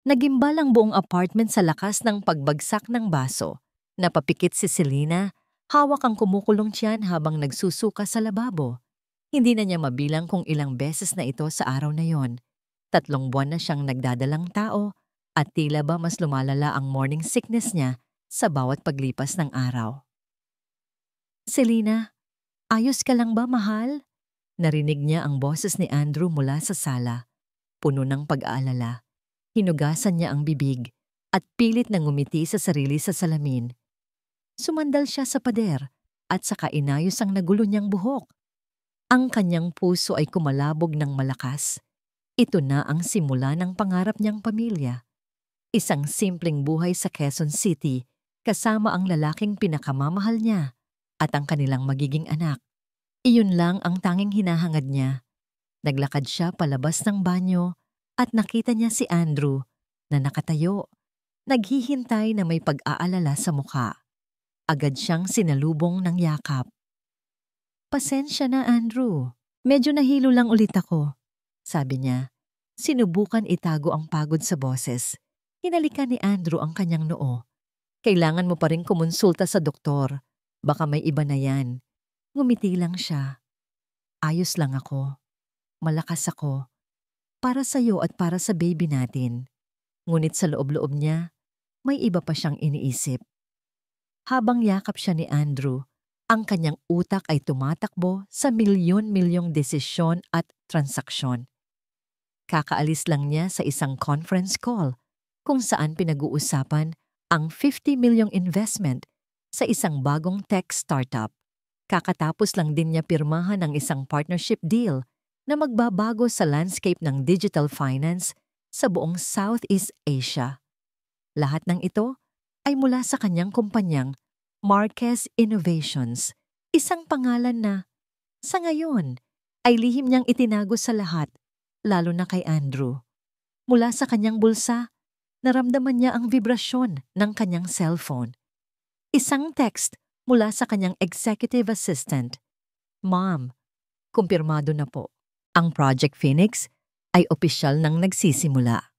Nagimbal ang buong apartment sa lakas ng pagbagsak ng baso. Napapikit si Selena, hawak ang kumukulong tiyan habang nagsusuka sa lababo. Hindi na niya mabilang kung ilang beses na ito sa araw na yon. 3 buwan na siyang nagdadalang tao at tila ba mas lumalala ang morning sickness niya sa bawat paglipas ng araw. Selena, ayos ka lang ba, mahal? Narinig niya ang boses ni Andrew mula sa sala. Puno ng pag-aalala. Hinugasan niya ang bibig at pilit na ngumiti sa sarili sa salamin. Sumandal siya sa pader at saka inayos ang nagulo niyang buhok. Ang kanyang puso ay kumalabog ng malakas. Ito na ang simula ng pangarap niyang pamilya. Isang simpleng buhay sa Quezon City kasama ang lalaking pinakamamahal niya at ang kanilang magiging anak. Iyon lang ang tanging hinahangad niya. Naglakad siya palabas ng banyo at nakita niya si Andrew na nakatayo, naghihintay na may pag-aalala sa mukha. Agad siyang sinalubong ng yakap. "Pasensya na, Andrew. Medyo nahilo lang ulit ako," sabi niya. Sinubukan itago ang pagod sa boses. Hinalikan ni Andrew ang kanyang noo. "Kailangan mo pa rin kumonsulta sa doktor. Baka may iba na yan." Ngumiti lang siya. "Ayos lang ako. Malakas ako. Para sa'yo at para sa baby natin." Ngunit sa loob-loob niya, may iba pa siyang iniisip. Habang yakap siya ni Andrew, ang kanyang utak ay tumatakbo sa milyon-milyong desisyon at transaksyon. Kakaalis lang niya sa isang conference call kung saan pinag-uusapan ang 50 milyong investment sa isang bagong tech startup. Kakatapos lang din niya pirmahan ang isang partnership deal na magbabago sa landscape ng digital finance sa buong Southeast Asia. Lahat ng ito ay mula sa kanyang kumpanyang Marquez Innovations, isang pangalan na, sa ngayon, ay lihim niyang itinago sa lahat, lalo na kay Andrew. Mula sa kanyang bulsa, naramdaman niya ang vibrasyon ng kanyang cellphone. Isang text mula sa kanyang executive assistant. "Ma'am, kumpirmado na po. Ang Project Phoenix ay opisyal nang nagsisimula."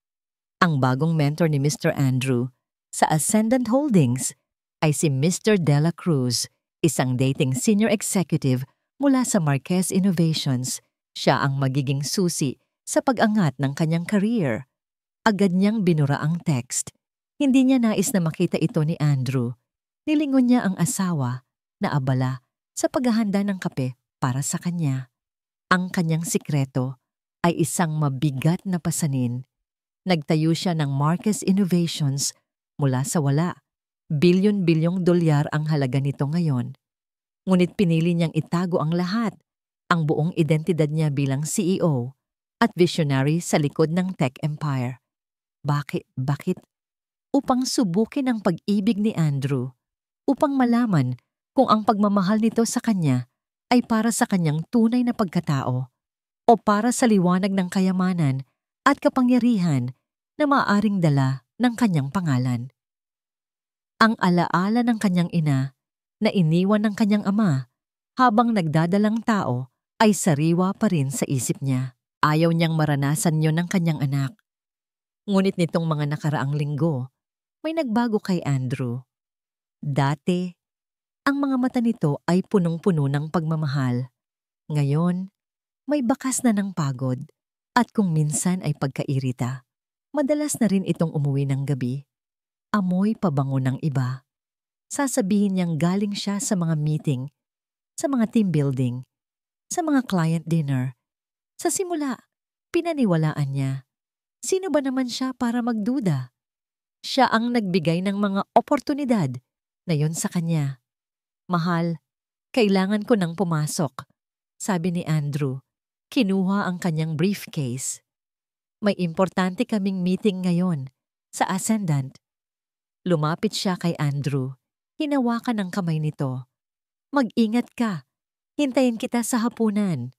Ang bagong mentor ni Mr. Andrew sa Ascendant Holdings ay si Mr. Dela Cruz, isang dating senior executive mula sa Marquez Innovations. Siya ang magiging susi sa pag-angat ng kanyang career. Agad niyang binura ang text. Hindi niya nais na makita ito ni Andrew. Nilingon niya ang asawa na abala sa paghahanda ng kape para sa kanya. Ang kanyang sikreto ay isang mabigat na pasanin. Nagtayo siya ng Marquez Innovations mula sa wala. Bilyon-bilyong dolyar ang halaga nito ngayon. Ngunit pinili niyang itago ang lahat, ang buong identidad niya bilang CEO at visionary sa likod ng tech empire. Bakit? Upang subukin ang pag-ibig ni Andrew, upang malaman kung ang pagmamahal nito sa kanya ay para sa kanyang tunay na pagkatao o para sa liwanag ng kayamanan at kapangyarihan na maaaring dala ng kanyang pangalan. Ang alaala ng kanyang ina na iniwan ng kanyang ama habang nagdadalang tao ay sariwa pa rin sa isip niya. Ayaw niyang maranasan yon ng kanyang anak. Ngunit nitong mga nakaraang linggo, may nagbago kay Andrew. Dati, ang mga mata nito ay punong-puno ng pagmamahal. Ngayon, may bakas na ng pagod at kung minsan ay pagkairita. Madalas na rin itong umuwi ng gabi. Amoy pabango ng iba. Sasabihin niyang galing siya sa mga meeting, sa mga team building, sa mga client dinner. Sa simula, pinaniwalaan niya. Sino ba naman siya para magduda? Siya ang nagbigay ng mga oportunidad na yon sa kanya. "Mahal, kailangan ko nang pumasok," sabi ni Andrew. Kinuha ang kanyang briefcase. "May importante kaming meeting ngayon sa Ascendant." Lumapit siya kay Andrew. Hinawakan ang kamay nito. "Mag-ingat ka. Hintayin kita sa hapunan."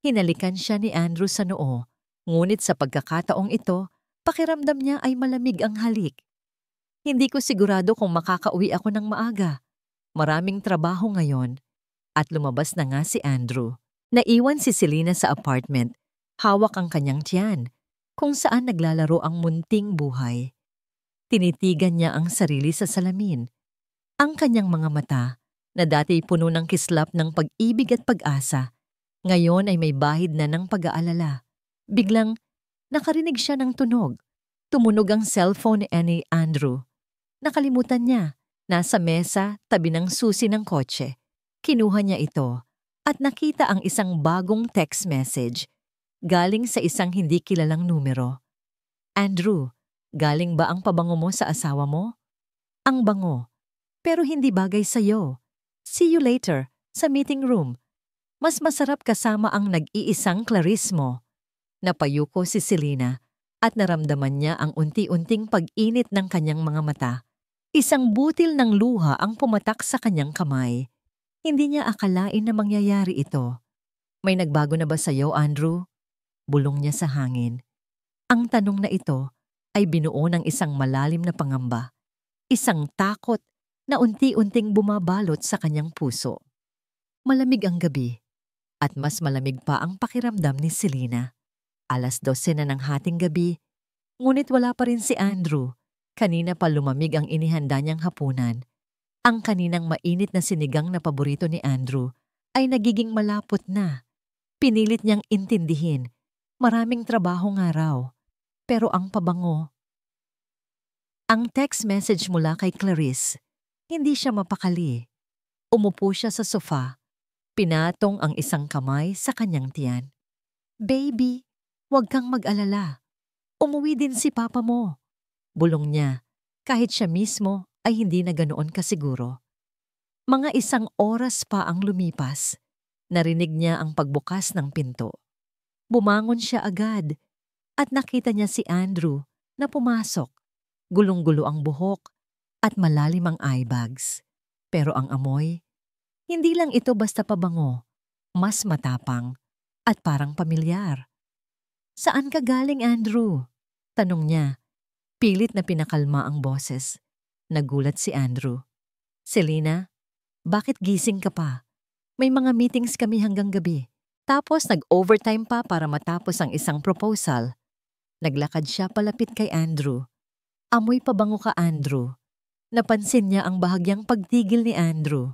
Hinalikan siya ni Andrew sa noo. Ngunit sa pagkakataong ito, pakiramdam niya ay malamig ang halik. "Hindi ko sigurado kung makakauwi ako ng maaga. Maraming trabaho ngayon." At lumabas na nga si Andrew. Naiwan si Selena sa apartment. Hawak ang kanyang tiyan. kung saan naglalaro ang munting buhay. Tinitigan niya ang sarili sa salamin. Ang kanyang mga mata, na dati puno ng kislap ng pag-ibig at pag-asa, ngayon ay may bahid na ng pag-aalala. Biglang nakarinig siya ng tunog. Tumunog ang cellphone ni Andrew. Nakalimutan niya. Nasa mesa, tabi ng susi ng kotse. Kinuha niya ito at nakita ang isang bagong text message. Galing sa isang hindi kilalang numero. Andrew, galing ba ang pabango mo sa asawa mo? Ang bango, pero hindi bagay sa'yo. See you later, sa meeting room. Mas masarap kasama ang nag-iisang Clarice mo. Napayuko si Selena at naramdaman niya ang unti-unting pag-init ng kanyang mga mata. Isang butil ng luha ang pumatak sa kanyang kamay. Hindi niya akalain na mangyayari ito. May nagbago na ba sa'yo, Andrew? Bulong niya sa hangin. Ang tanong na ito ay binuo ng isang malalim na pangamba. Isang takot na unti-unting bumabalot sa kanyang puso. Malamig ang gabi at mas malamig pa ang pakiramdam ni Selena. 12:00 na ng hating gabi, ngunit wala pa rin si Andrew. Kanina pa lumamig ang inihanda niyang hapunan. Ang kaninang mainit na sinigang na paborito ni Andrew ay nagiging malapot na. Pinilit niyang intindihin. Maraming trabaho nga raw. Pero ang pabango. Ang text message mula kay Clarice, hindi siya mapakali. Umupo siya sa sofa. Pinatong ang isang kamay sa kanyang tiyan. Baby, huwag kang mag-alala. Umuwi din si papa mo. Bulong niya, kahit siya mismo ay hindi na ganoon kasiguro. Mga 1 oras pa ang lumipas. Narinig niya ang pagbukas ng pinto. Bumangon siya agad at nakita niya si Andrew na pumasok. Gulong-gulo ang buhok at malalim ang eye bags. Pero ang amoy, hindi lang ito basta pabango, mas matapang at parang pamilyar. Saan ka galing, Andrew? Tanong niya. Pilit na pinakalma ang boses. Nagulat si Andrew. Selena, bakit gising ka pa? May mga meetings kami hanggang gabi. Tapos nag-overtime pa para matapos ang isang proposal. Naglakad siya palapit kay Andrew. Amoy pabango ka, Andrew. Napansin niya ang bahagyang pagtigil ni Andrew.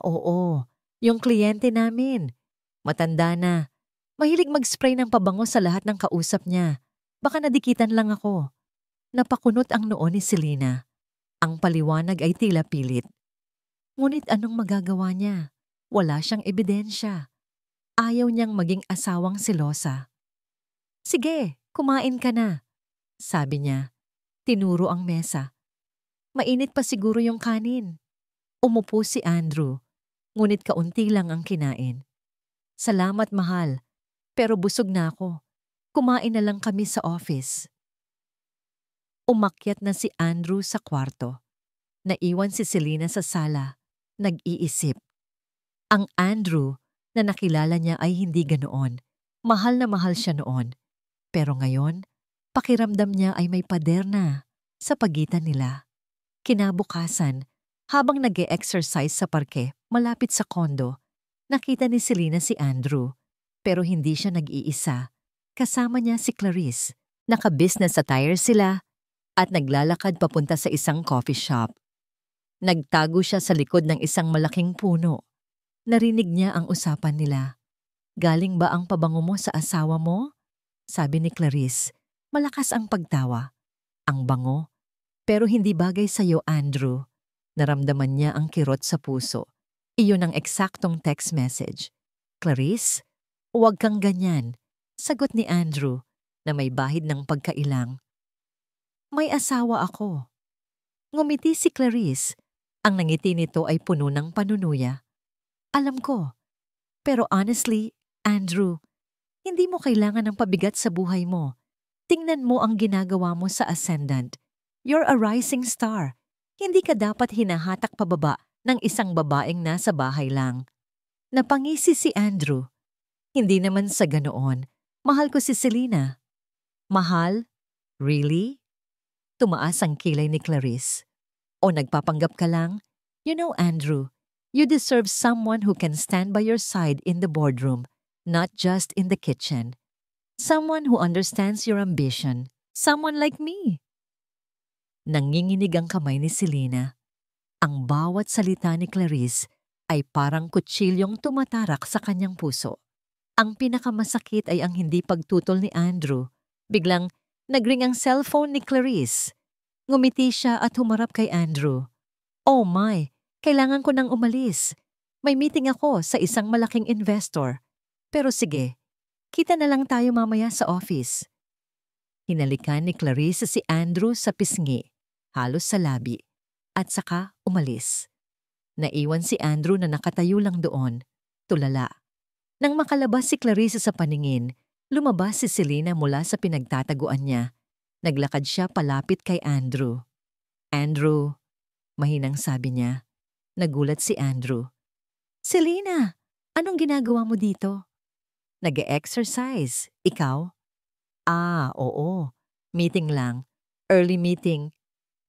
Oo. Yung kliyente namin. Matanda na. Mahilig mag-spray ng pabango sa lahat ng kausap niya. Baka nadikitan lang ako. Napakunot ang noo ni Selena. Ang paliwanag ay tila pilit. Ngunit anong magagawa niya? Wala siyang ebidensya. Ayaw niyang maging asawang selosa. Sige, kumain ka na. Sabi niya. Tinuro ang mesa. Mainit pa siguro yung kanin. Umupo si Andrew, ngunit kaunti lang ang kinain. Salamat, mahal, pero busog na ako. Kumain na lang kami sa office. Umakyat na si Andrew sa kwarto. Naiwan si Selena sa sala, nag-iisip. Ang Andrew na nakilala niya ay hindi ganoon. Mahal na mahal siya noon. Pero ngayon, pakiramdam niya ay may pader na sa pagitan nila. Kinabukasan, habang nag-e-exercise sa parke malapit sa kondo, nakita ni Selena si Andrew. Pero hindi siya nag-iisa. Kasama niya si Clarice. Naka-business attire sila at naglalakad papunta sa isang coffee shop. Nagtago siya sa likod ng isang malaking puno. Narinig niya ang usapan nila. Galing ba ang pabango mo sa asawa mo? Sabi ni Clarice. Malakas ang pagtawa. Ang bango. Pero hindi bagay sa'yo, Andrew. Naramdaman niya ang kirot sa puso. Iyon ang eksaktong text message. Clarice, huwag kang ganyan. Sagot ni Andrew na may bahid ng pagkailang. May asawa ako. Ngumiti si Clarice. Ang nangiti nito ay puno ng panunuya. Alam ko. Pero honestly, Andrew, hindi mo kailangan ng pabigat sa buhay mo. Tingnan mo ang ginagawa mo sa Ascendant. You're a rising star. Hindi ka dapat hinahatak pababa ng isang babaeng nasa bahay lang. Napangisi si Andrew. Hindi naman sa ganoon. Mahal ko si Selena. Mahal? Really? Tumaas ang kilay ni Clarice. O nagpapanggap ka lang? You know, Andrew, you deserve someone who can stand by your side in the boardroom, not just in the kitchen. Someone who understands your ambition. Someone like me. Nanginginig ang kamay ni Selena. Ang bawat salita ni Clarice ay parang kutsilyong tumatarak sa kanyang puso. Ang pinakamasakit ay ang hindi pagtutol ni Andrew. Biglang nagring ang cellphone ni Clarice. Ngumiti siya at humarap kay Andrew. Oh my, kailangan ko nang umalis. May meeting ako sa isang malaking investor. Pero sige, kita na lang tayo mamaya sa office. Hinalikan ni Clarice si Andrew sa pisngi, halos sa labi, at saka umalis. Naiwan si Andrew na nakatayo lang doon, tulala. Nang makalabas si Clarice sa paningin, lumabas si Selena mula sa pinagtataguan niya. Naglakad siya palapit kay Andrew. Andrew, mahinang sabi niya. Nagulat si Andrew. Selena, anong ginagawa mo dito? Nag-e-exercise. Ikaw? Ah, oo. Meeting lang. Early meeting.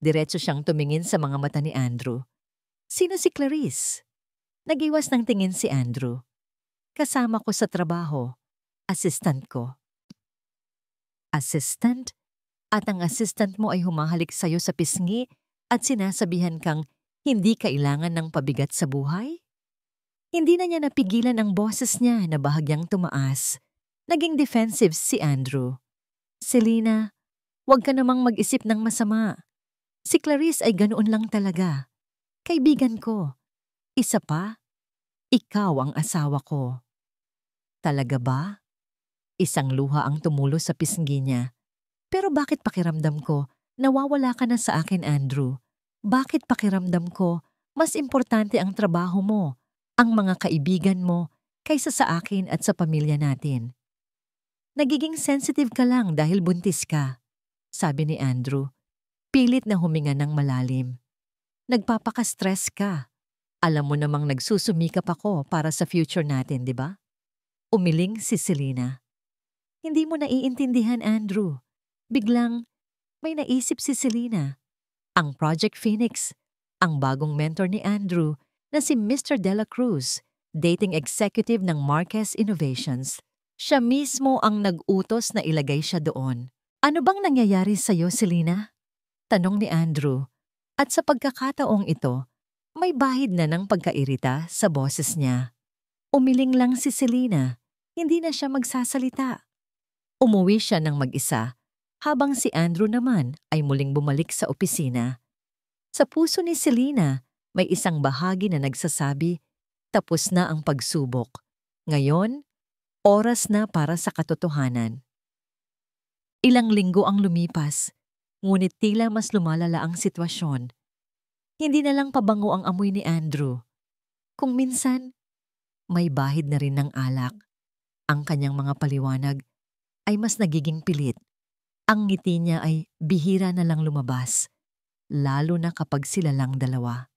Diretso siyang tumingin sa mga mata ni Andrew. Sino si Clarice? Nagiwas ng tingin si Andrew. Kasama ko sa trabaho. Assistant ko. Assistant? At ang assistant mo ay humahalik sa'yo sa pisngi at sinasabihan kang hindi kailangan ng pabigat sa buhay? Hindi na niya napigilan ang boses niya na bahagyang tumaas. Naging defensive si Andrew. Selena, huwag ka namang mag-isip ng masama. Si Clarice ay ganoon lang talaga. Kaibigan ko. Isa pa, ikaw ang asawa ko. Talaga ba? Isang luha ang tumulo sa pisngi niya. Pero bakit pakiramdam ko, nawawala ka na sa akin, Andrew? Bakit pakiramdam ko, mas importante ang trabaho mo, ang mga kaibigan mo, kaysa sa akin at sa pamilya natin? Nagiging sensitive ka lang dahil buntis ka, sabi ni Andrew. Pilit na huminga ng malalim. Nagpapaka-stress ka. Alam mo namang nagsusumikap ako para sa future natin, di ba? Umiling si Selena. Hindi mo naiintindihan, Andrew. Biglang may naisip si Selena. Ang Project Phoenix, ang bagong mentor ni Andrew na si Mr. Dela Cruz, dating executive ng Marquez Innovations. Siya mismo ang nag-utos na ilagay siya doon. Ano bang nangyayari sa'yo, Selena? Tanong ni Andrew. At sa pagkakataong ito, may bahid na ng pagkairita sa boses niya. Umiling lang si Selena. Hindi na siya magsasalita. Umuwi siya ng mag-isa, habang si Andrew naman ay muling bumalik sa opisina. Sa puso ni Selena, may isang bahagi na nagsasabi, tapos na ang pagsubok. Ngayon, oras na para sa katotohanan. Ilang linggo ang lumipas, ngunit tila mas lumalala ang sitwasyon. Hindi na lang pabango ang amoy ni Andrew. Kung minsan, may bahid na rin ng alak. Ang kanyang mga paliwanag ay mas nagiging pilit. Ang ngiti niya ay bihira na lang lumabas, lalo na kapag sila lang dalawa.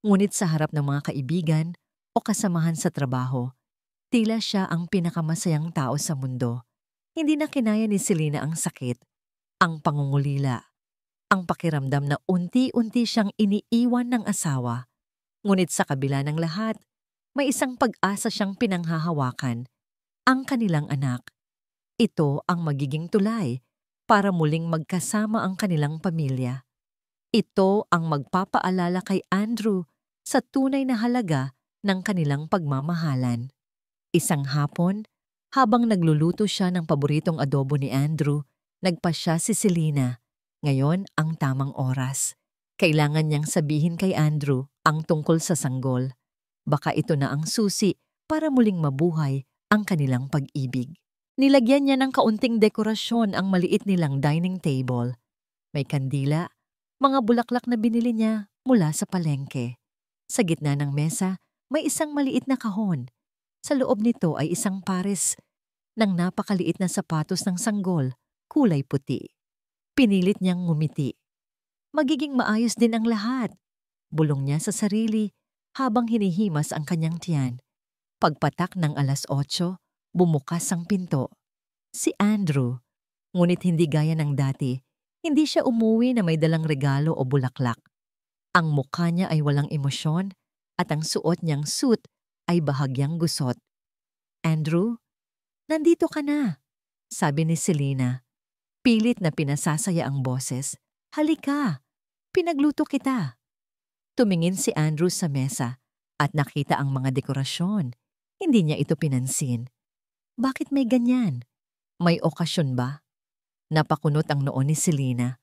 Ngunit sa harap ng mga kaibigan o kasamahan sa trabaho, tila siya ang pinakamasayang tao sa mundo. Hindi na kinaya ni Selena ang sakit, ang pangungulila, ang pakiramdam na unti-unti siyang iniiwan ng asawa. Ngunit sa kabila ng lahat, may isang pag-asa siyang pinanghahawakan, ang kanilang anak. Ito ang magiging tulay para muling magkasama ang kanilang pamilya. Ito ang magpapaalala kay Andrew sa tunay na halaga ng kanilang pagmamahalan. Isang hapon, habang nagluluto siya ng paboritong adobo ni Andrew, nagpasya si Selena. Ngayon ang tamang oras. Kailangan niyang sabihin kay Andrew ang tungkol sa sanggol. Baka ito na ang susi para muling mabuhay ang kanilang pag-ibig. Nilagyan niya ng kaunting dekorasyon ang maliit nilang dining table. May kandila, mga bulaklak na binili niya mula sa palengke. Sa gitna ng mesa, may isang maliit na kahon. Sa loob nito ay isang pares ng napakaliit na sapatos ng sanggol, kulay puti. Pinilit niyang ngumiti. Magiging maayos din ang lahat, bulong niya sa sarili habang hinihimas ang kanyang tiyan. Pagpatak ng 8:00, bumukas ang pinto. Si Andrew, ngunit hindi gaya ng dati, hindi siya umuwi na may dalang regalo o bulaklak. Ang mukha niya ay walang emosyon at ang suot niyang suit ay bahagyang gusot. Andrew, nandito ka na. sabi ni Selena. Pilit na pinasasaya ang boses. Halika, pinagluto kita. Tumingin si Andrew sa mesa at nakita ang mga dekorasyon. Hindi niya ito pinansin. Bakit may ganyan? May okasyon ba? Napakunot ang noo ni Selena.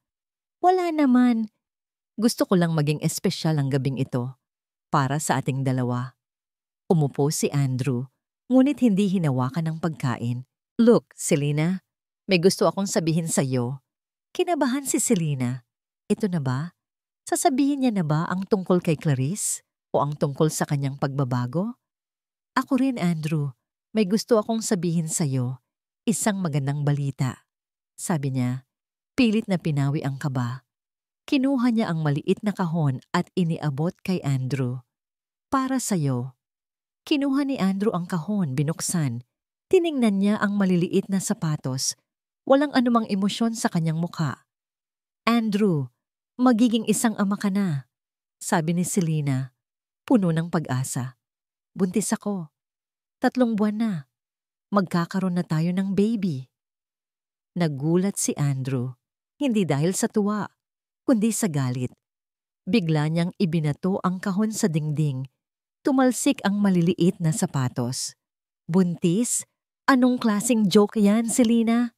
Wala naman. Gusto ko lang maging espesyal ang gabing ito para sa ating dalawa. Umupo si Andrew, ngunit hindi hinawakan ng pagkain. Look, Selena, may gusto akong sabihin sa'yo. Kinabahan si Selena. Ito na ba? Sasabihin niya na ba ang tungkol kay Clarice o ang tungkol sa kanyang pagbabago? Ako rin, Andrew. May gusto akong sabihin sa'yo. Isang magandang balita. Sabi niya, pilit na pinawi ang kaba. Kinuha niya ang maliit na kahon at iniabot kay Andrew. Para sa'yo. Kinuha ni Andrew ang kahon, binuksan. Tiningnan niya ang maliliit na sapatos. Walang anumang emosyon sa kanyang mukha. Andrew, magiging isang ama ka na, sabi ni Selena, puno ng pag-asa. Buntis ako. 3 buwan na. Magkakaroon na tayo ng baby. Nagulat si Andrew, hindi dahil sa tuwa, kundi sa galit. Bigla niyang ibinato ang kahon sa dingding. Tumalsik ang maliliit na sapatos. Buntis? Anong klaseng joke yan, Selena?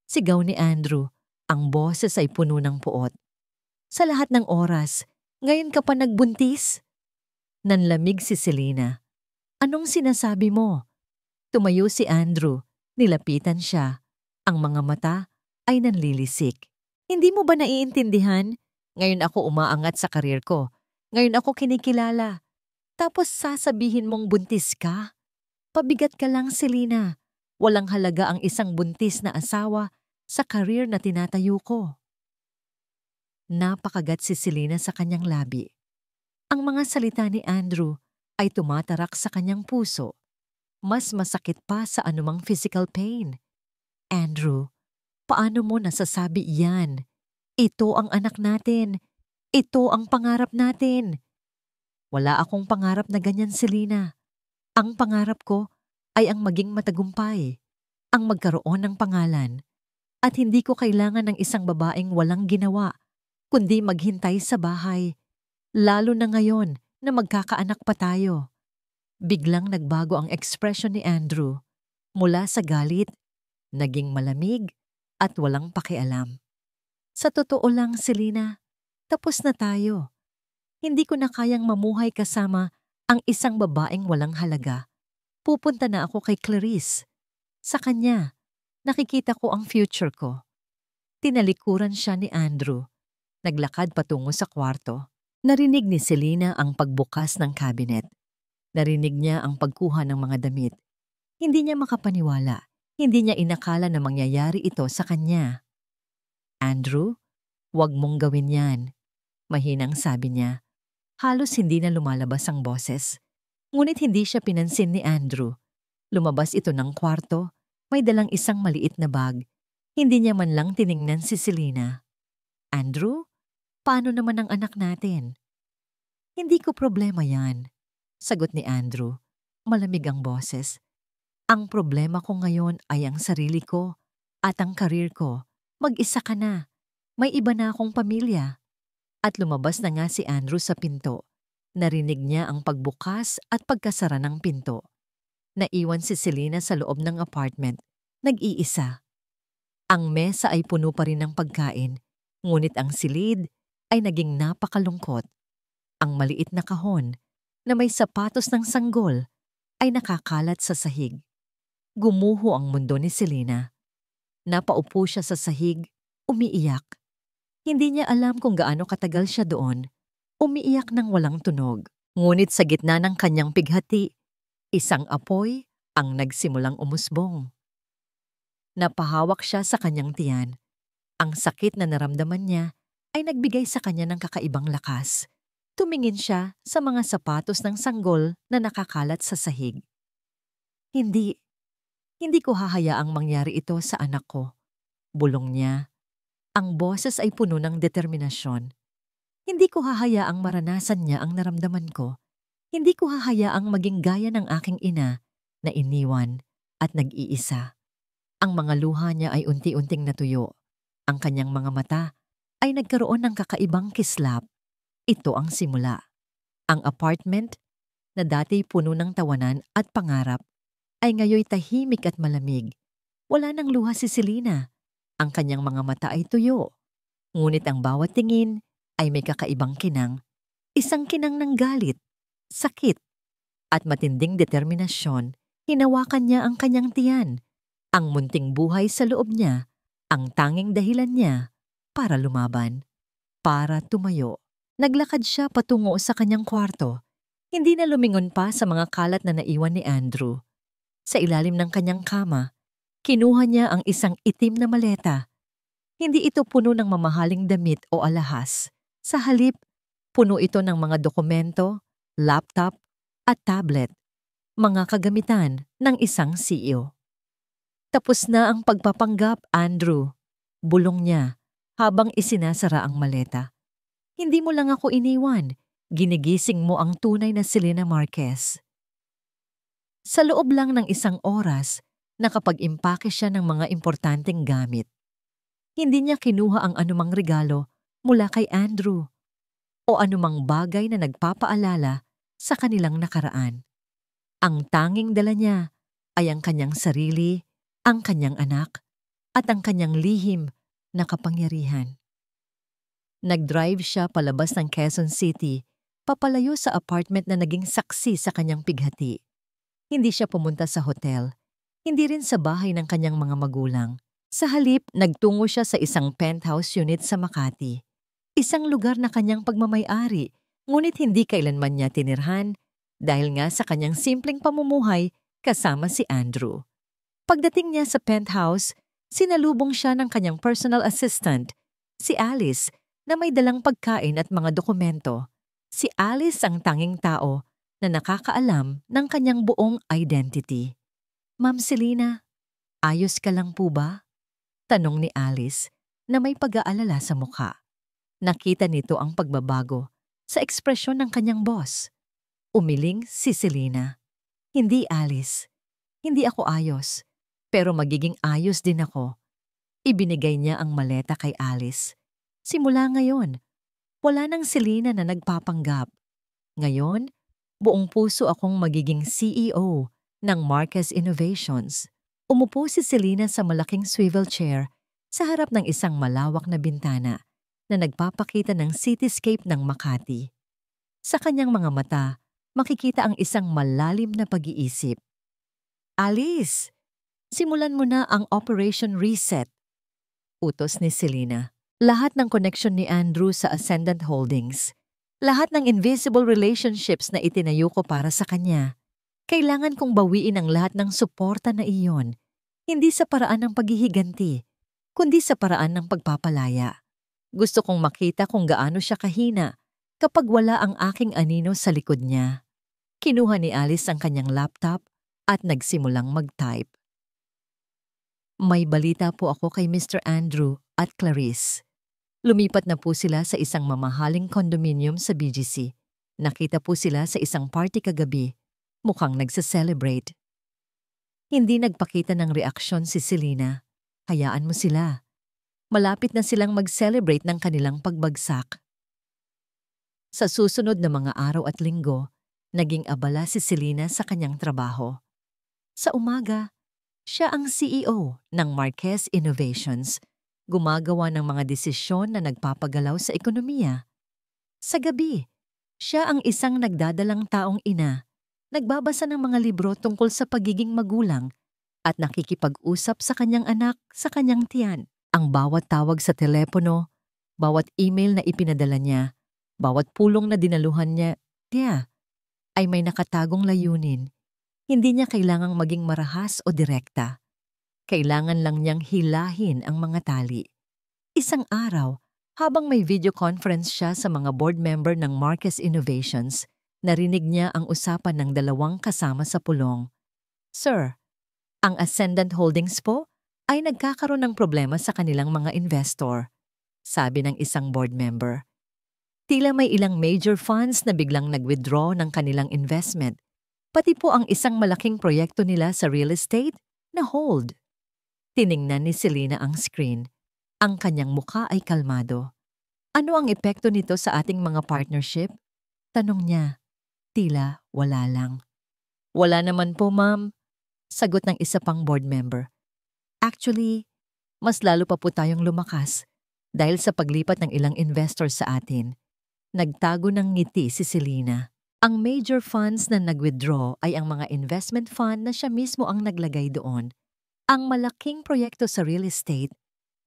Sigaw ni Andrew, ang boses ay puno ng puot. Sa lahat ng oras, ngayon ka pa nagbuntis? Nanlamig si Selena. Anong sinasabi mo? Tumayo si Andrew, nilapitan siya. Ang mga mata ay nanlilisik. Hindi mo ba naiintindihan? Ngayon ako umaangat sa karir ko. Ngayon ako kinikilala. Tapos sasabihin mong buntis ka? Pabigat ka lang, Selena. Walang halaga ang isang buntis na asawa sa karir na tinatayo ko. Napakagat si Selena sa kanyang labi. Ang mga salita ni Andrew ay tumatarak sa kanyang puso. Mas masakit pa sa anumang physical pain. Andrew, paano mo nasasabi yan? Ito ang anak natin. Ito ang pangarap natin. Wala akong pangarap na ganyan, Selena. Ang pangarap ko ay ang maging matagumpay, ang magkaroon ng pangalan, at hindi ko kailangan ng isang babaeng walang ginawa, kundi maghintay sa bahay, lalo na ngayon na magkakaanak pa tayo. Biglang nagbago ang ekspresyon ni Andrew. Mula sa galit, naging malamig at walang pakialam. Sa totoo lang, Selena, tapos na tayo. Hindi ko na kayang mamuhay kasama ang isang babaeng walang halaga. Pupunta na ako kay Clarice. Sa kanya, nakikita ko ang future ko. Tinalikuran siya ni Andrew. Naglakad patungo sa kwarto. Narinig ni Selena ang pagbukas ng cabinet. Narinig niya ang pagkuha ng mga damit. Hindi niya makapaniwala. Hindi niya inakala na mangyayari ito sa kanya. Andrew, huwag mong gawin yan. Mahinang sabi niya. Halos hindi na lumalabas ang boses. Ngunit hindi siya pinansin ni Andrew. Lumabas ito ng kwarto, may dalang isang maliit na bag. Hindi niya man lang tiningnan si Selena. Andrew, paano naman ang anak natin? Hindi ko problema yan, sagot ni Andrew. Malamig ang boses. Ang problema ko ngayon ay ang sarili ko at ang karir ko. Mag-isa ka na. May iba na akong pamilya. At lumabas na nga si Andrew sa pinto. Narinig niya ang pagbukas at pagkasara ng pinto. Naiwan si Selena sa loob ng apartment, nag-iisa. Ang mesa ay puno pa rin ng pagkain, ngunit ang silid ay naging napakalungkot. Ang maliit na kahon na may sapatos ng sanggol ay nakakalat sa sahig. Gumuho ang mundo ni Selena. Napaupo siya sa sahig, umiiyak. Hindi niya alam kung gaano katagal siya doon. Umiiyak ng walang tunog. Ngunit sa gitna ng kanyang pighati, isang apoy ang nagsimulang umusbong. Napahawak siya sa kanyang tiyan. Ang sakit na naramdaman niya ay nagbigay sa kanya ng kakaibang lakas. Tumingin siya sa mga sapatos ng sanggol na nakakalat sa sahig. Hindi ko hahayaang mangyari ito sa anak ko. Bulong niya. Ang boses ay puno ng determinasyon. Hindi ko hahayaang maranasan niya ang naramdaman ko. Hindi ko hahayaang maging gaya ng aking ina na iniwan at nag-iisa. Ang mga luha niya ay unti-unting natuyo. Ang kanyang mga mata ay nagkaroon ng kakaibang kislap. Ito ang simula. Ang apartment, na dati puno ng tawanan at pangarap, ay ngayoy tahimik at malamig. Wala nang luha si Selena. Ang kanyang mga mata ay tuyo. Ngunit ang bawat tingin ay may kakaibang kinang. Isang kinang ng galit, sakit, at matinding determinasyon. Hinawakan niya ang kanyang tiyan. Ang munting buhay sa loob niya, ang tanging dahilan niya para lumaban, para tumayo. Naglakad siya patungo sa kanyang kwarto. Hindi na lumingon pa sa mga kalat na naiwan ni Andrew. Sa ilalim ng kanyang kama, kinuha niya ang isang itim na maleta. Hindi ito puno ng mamahaling damit o alahas. Sa halip, puno ito ng mga dokumento, laptop, at tablet. Mga kagamitan ng isang CEO. Tapos na ang pagpapanggap, Andrew. Bulong niya habang isinasara ang maleta. Hindi mo lang ako iniwan. Ginigising mo ang tunay na Selena Marquez. Sa loob lang ng isang oras, nakapag-impake siya ng mga importanteng gamit. Hindi niya kinuha ang anumang regalo mula kay Andrew o anumang bagay na nagpapaalala sa kanilang nakaraan. Ang tanging dala niya ay ang kanyang sarili, ang kanyang anak, at ang kanyang lihim na kapangyarihan. Nag-drive siya palabas ng Quezon City, papalayo sa apartment na naging saksi sa kanyang pighati. Hindi siya pumunta sa hotel, hindi rin sa bahay ng kanyang mga magulang. Sa halip, nagtungo siya sa isang penthouse unit sa Makati. Isang lugar na kanyang pagmamay-ari, ngunit hindi kailanman niya tinirhan dahil nga sa kanyang simpleng pamumuhay kasama si Andrew. Pagdating niya sa penthouse, sinalubong siya ng kanyang personal assistant, si Alice, na may dalang pagkain at mga dokumento. Si Alice ang tanging tao na nakakaalam ng kanyang buong identity. Ma'am Selena, ayos ka lang po ba? Tanong ni Alice na may pag-aalala sa mukha. Nakita nito ang pagbabago sa ekspresyon ng kanyang boss. Umiling si Selena. Hindi, Alice. Hindi ako ayos. Pero magiging ayos din ako. Ibinigay niya ang maleta kay Alice. Simula ngayon, wala nang Selena na nagpapanggap. Ngayon, buong puso akong magiging CEO ng Marquez Innovations. Umupo si Selena sa malaking swivel chair sa harap ng isang malawak na bintana na nagpapakita ng cityscape ng Makati. Sa kanyang mga mata, makikita ang isang malalim na pag-iisip. Alice, simulan mo na ang Operation Reset. Utos ni Selena. Lahat ng connection ni Andrew sa Ascendant Holdings. Lahat ng invisible relationships na itinayo ko para sa kanya. Kailangan kong bawiin ang lahat ng suporta na iyon. Hindi sa paraan ng paghihiganti, kundi sa paraan ng pagpapalaya. Gusto kong makita kung gaano siya kahina kapag wala ang aking anino sa likod niya. Kinuha ni Alice ang kanyang laptop at nagsimulang mag-type. May balita po ako kay Mr. Andrew at Clarice. Lumipat na po sila sa isang mamahaling condominium sa BGC. Nakita po sila sa isang party kagabi. Mukhang nagsa-celebrate. Hindi nagpakita ng reaksyon si Selena. Hayaan mo sila. Malapit na silang mag-celebrate ng kanilang pagbagsak. Sa susunod na mga araw at linggo, naging abala si Selena sa kanyang trabaho. Sa umaga, siya ang CEO ng Marquez Innovations, gumagawa ng mga desisyon na nagpapagalaw sa ekonomiya. Sa gabi, siya ang isang nagdadalang taong ina, nagbabasa ng mga libro tungkol sa pagiging magulang at nakikipag-usap sa kanyang anak sa kanyang tiyan. Ang bawat tawag sa telepono, bawat email na ipinadala niya, bawat pulong na dinaluhan niya, ay may nakatagong layunin. Hindi niya kailangang maging marahas o direkta. Kailangan lang niyang hilahin ang mga tali. Isang araw, habang may video conference siya sa mga board member ng Marquez Innovations, narinig niya ang usapan ng dalawang kasama sa pulong. Sir, ang Ascendant Holdings po ay nagkakaroon ng problema sa kanilang mga investor, sabi ng isang board member. Tila may ilang major funds na biglang nag-withdraw ng kanilang investment, pati po ang isang malaking proyekto nila sa real estate na hold. Tiningnan ni Selena ang screen. Ang kanyang mukha ay kalmado. Ano ang epekto nito sa ating mga partnership? Tanong niya. Tila wala lang. Wala naman po, ma'am. Sagot ng isa pang board member. Actually, mas lalo pa po tayong lumakas dahil sa paglipat ng ilang investors sa atin. Nagtago ng ngiti si Selena. Ang major funds na nag-withdraw ay ang mga investment fund na siya mismo ang naglagay doon. Ang malaking proyekto sa real estate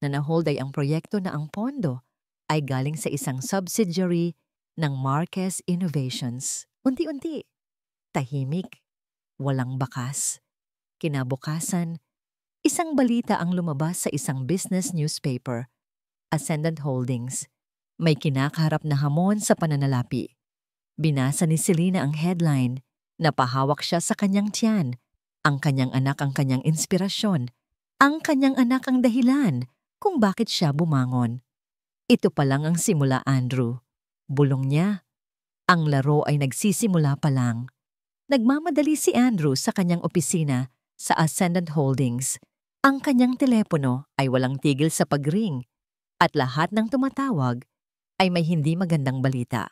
na nahold ay ang proyekto na ang pondo ay galing sa isang subsidiary ng Marquez Innovations. Unti-unti, tahimik, walang bakas. Kinabukasan, isang balita ang lumabas sa isang business newspaper, Ascendant Holdings. May kinakaharap na hamon sa pananalapi. Binasa ni Selena ang headline. Napahawak siya sa kanyang tiyan. Ang kanyang anak ang kanyang inspirasyon. Ang kanyang anak ang dahilan kung bakit siya bumangon. Ito pa lang ang simula, Andrew. Bulong niya. Ang laro ay nagsisimula pa lang. Nagmamadali si Andrew sa kanyang opisina sa Ascendant Holdings. Ang kanyang telepono ay walang tigil sa pag-ring at lahat ng tumatawag ay may hindi magandang balita.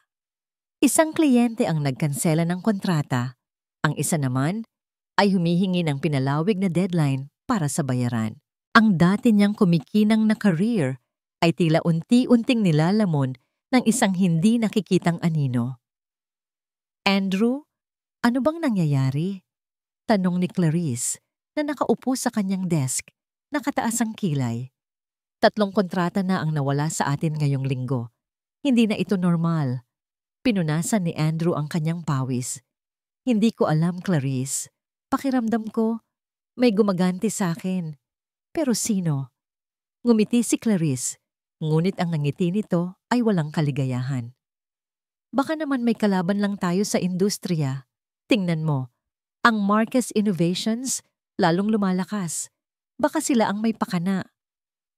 Isang kliyente ang nagkansela ng kontrata. Ang isa naman ay humihingi ng pinalawig na deadline para sa bayaran. Ang dati niyang kumikinang na career ay tila unti-unting nilalamon ng isang hindi nakikitang anino. Andrew, ano bang nangyayari? Tanong ni Clarice na nakaupo sa kanyang desk, nakataas ang kilay. 3 kontrata na ang nawala sa atin ngayong linggo. Hindi na ito normal. Pinunasan ni Andrew ang kanyang pawis. Hindi ko alam, Clarice. Pakiramdam ko, may gumaganti sa akin. Pero sino? Ngumiti si Clarice, ngunit ang ngiti nito ay walang kaligayahan. Baka naman may kalaban lang tayo sa industriya. Tingnan mo, ang Marquez Innovations lalong lumalakas. Baka sila ang may pakana.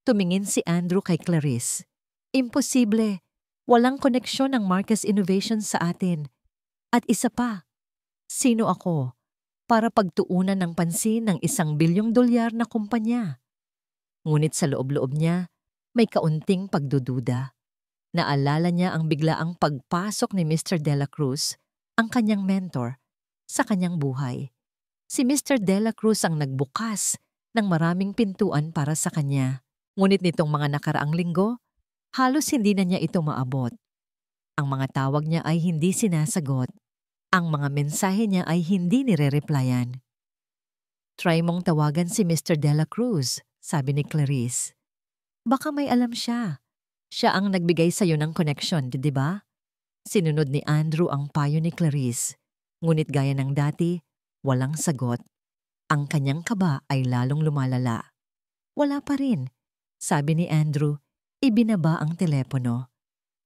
Tumingin si Andrew kay Clarice. Imposible. Walang koneksyon ang Marquez Innovations sa atin. At isa pa, sino ako para pagtuunan ng pansin ng $1 bilyong na kumpanya? Ngunit sa loob-loob niya, may kaunting pagdududa. Naalala niya ang biglaang pagpasok ni Mr. Dela Cruz, ang kanyang mentor, sa kanyang buhay. Si Mr. Dela Cruz ang nagbukas ng maraming pintuan para sa kanya. Ngunit nitong mga nakaraang linggo, halos hindi na niya ito maabot. Ang mga tawag niya ay hindi sinasagot. Ang mga mensahe niya ay hindi nire-replyan. Try mong tawagan si Mr. Dela Cruz, sabi ni Clarice. Baka may alam siya. Siya ang nagbigay sa iyo ng connection, di ba? Sinunod ni Andrew ang payo ni Clarice. Ngunit gaya ng dati, walang sagot. Ang kanyang kaba ay lalong lumalala. Wala pa rin, sabi ni Andrew. Ibinaba ang telepono.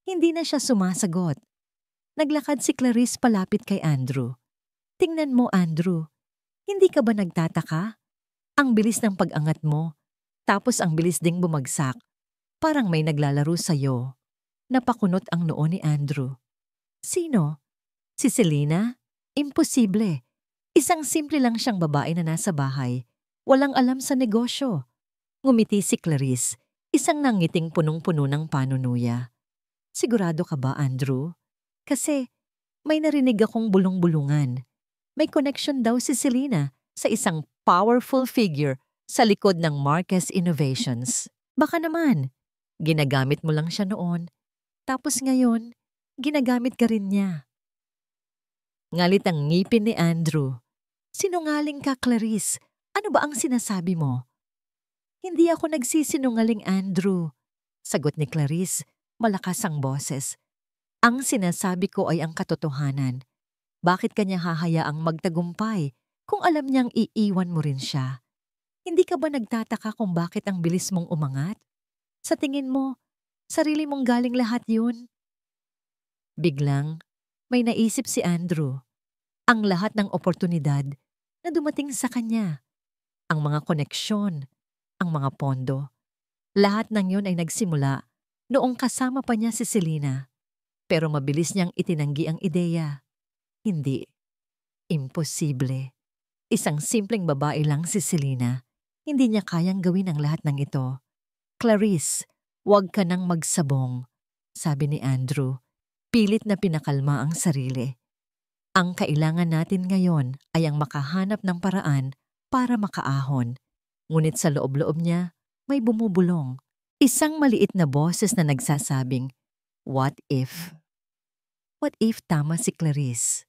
Hindi na siya sumasagot. Naglakad si Clarice palapit kay Andrew. Tingnan mo, Andrew. Hindi ka ba nagtataka? Ang bilis ng pag-angat mo, tapos ang bilis ding bumagsak. Parang may naglalaro sa'yo. Napakunot ang noo ni Andrew. Sino? Si Selena? Imposible. Isang simple lang siyang babae na nasa bahay. Walang alam sa negosyo. Ngumiti si Clarice. Isang nangiting punong-puno ng panunuya. Sigurado ka ba, Andrew? Kasi may narinig akong bulong-bulungan. May connection daw si Selena sa isang powerful figure sa likod ng Marquez Innovations. Baka naman, ginagamit mo lang siya noon. Tapos ngayon, ginagamit ka rin niya. Ngalit ang ngipin ni Andrew. Sinungaling ka, Clarice. Ano ba ang sinasabi mo? Hindi ako nagsisinungaling, Andrew. Sagot ni Clarice, malakas ang boses. Ang sinasabi ko ay ang katotohanan. Bakit kanya hahayaang magtagumpay kung alam niyang iiwan mo rin siya? Hindi ka ba nagtataka kung bakit ang bilis mong umangat? Sa tingin mo, sarili mong galing lahat yun? Biglang, may naisip si Andrew. Ang lahat ng oportunidad na dumating sa kanya. Ang mga koneksyon, ang mga pondo. Lahat ng yun ay nagsimula noong kasama pa niya si Selena. Pero mabilis niyang itinanggi ang ideya. Hindi. Imposible. Isang simpleng babae lang si Selena. Hindi niya kayang gawin ang lahat ng ito. Clarice, huwag ka nang magsabong, sabi ni Andrew. Pilit na pinakalma ang sarili. Ang kailangan natin ngayon ay ang makahanap ng paraan para makaahon. Ngunit sa loob-loob niya, may bumubulong. Isang maliit na boses na nagsasabing, "What if?" What if tama si Clarice?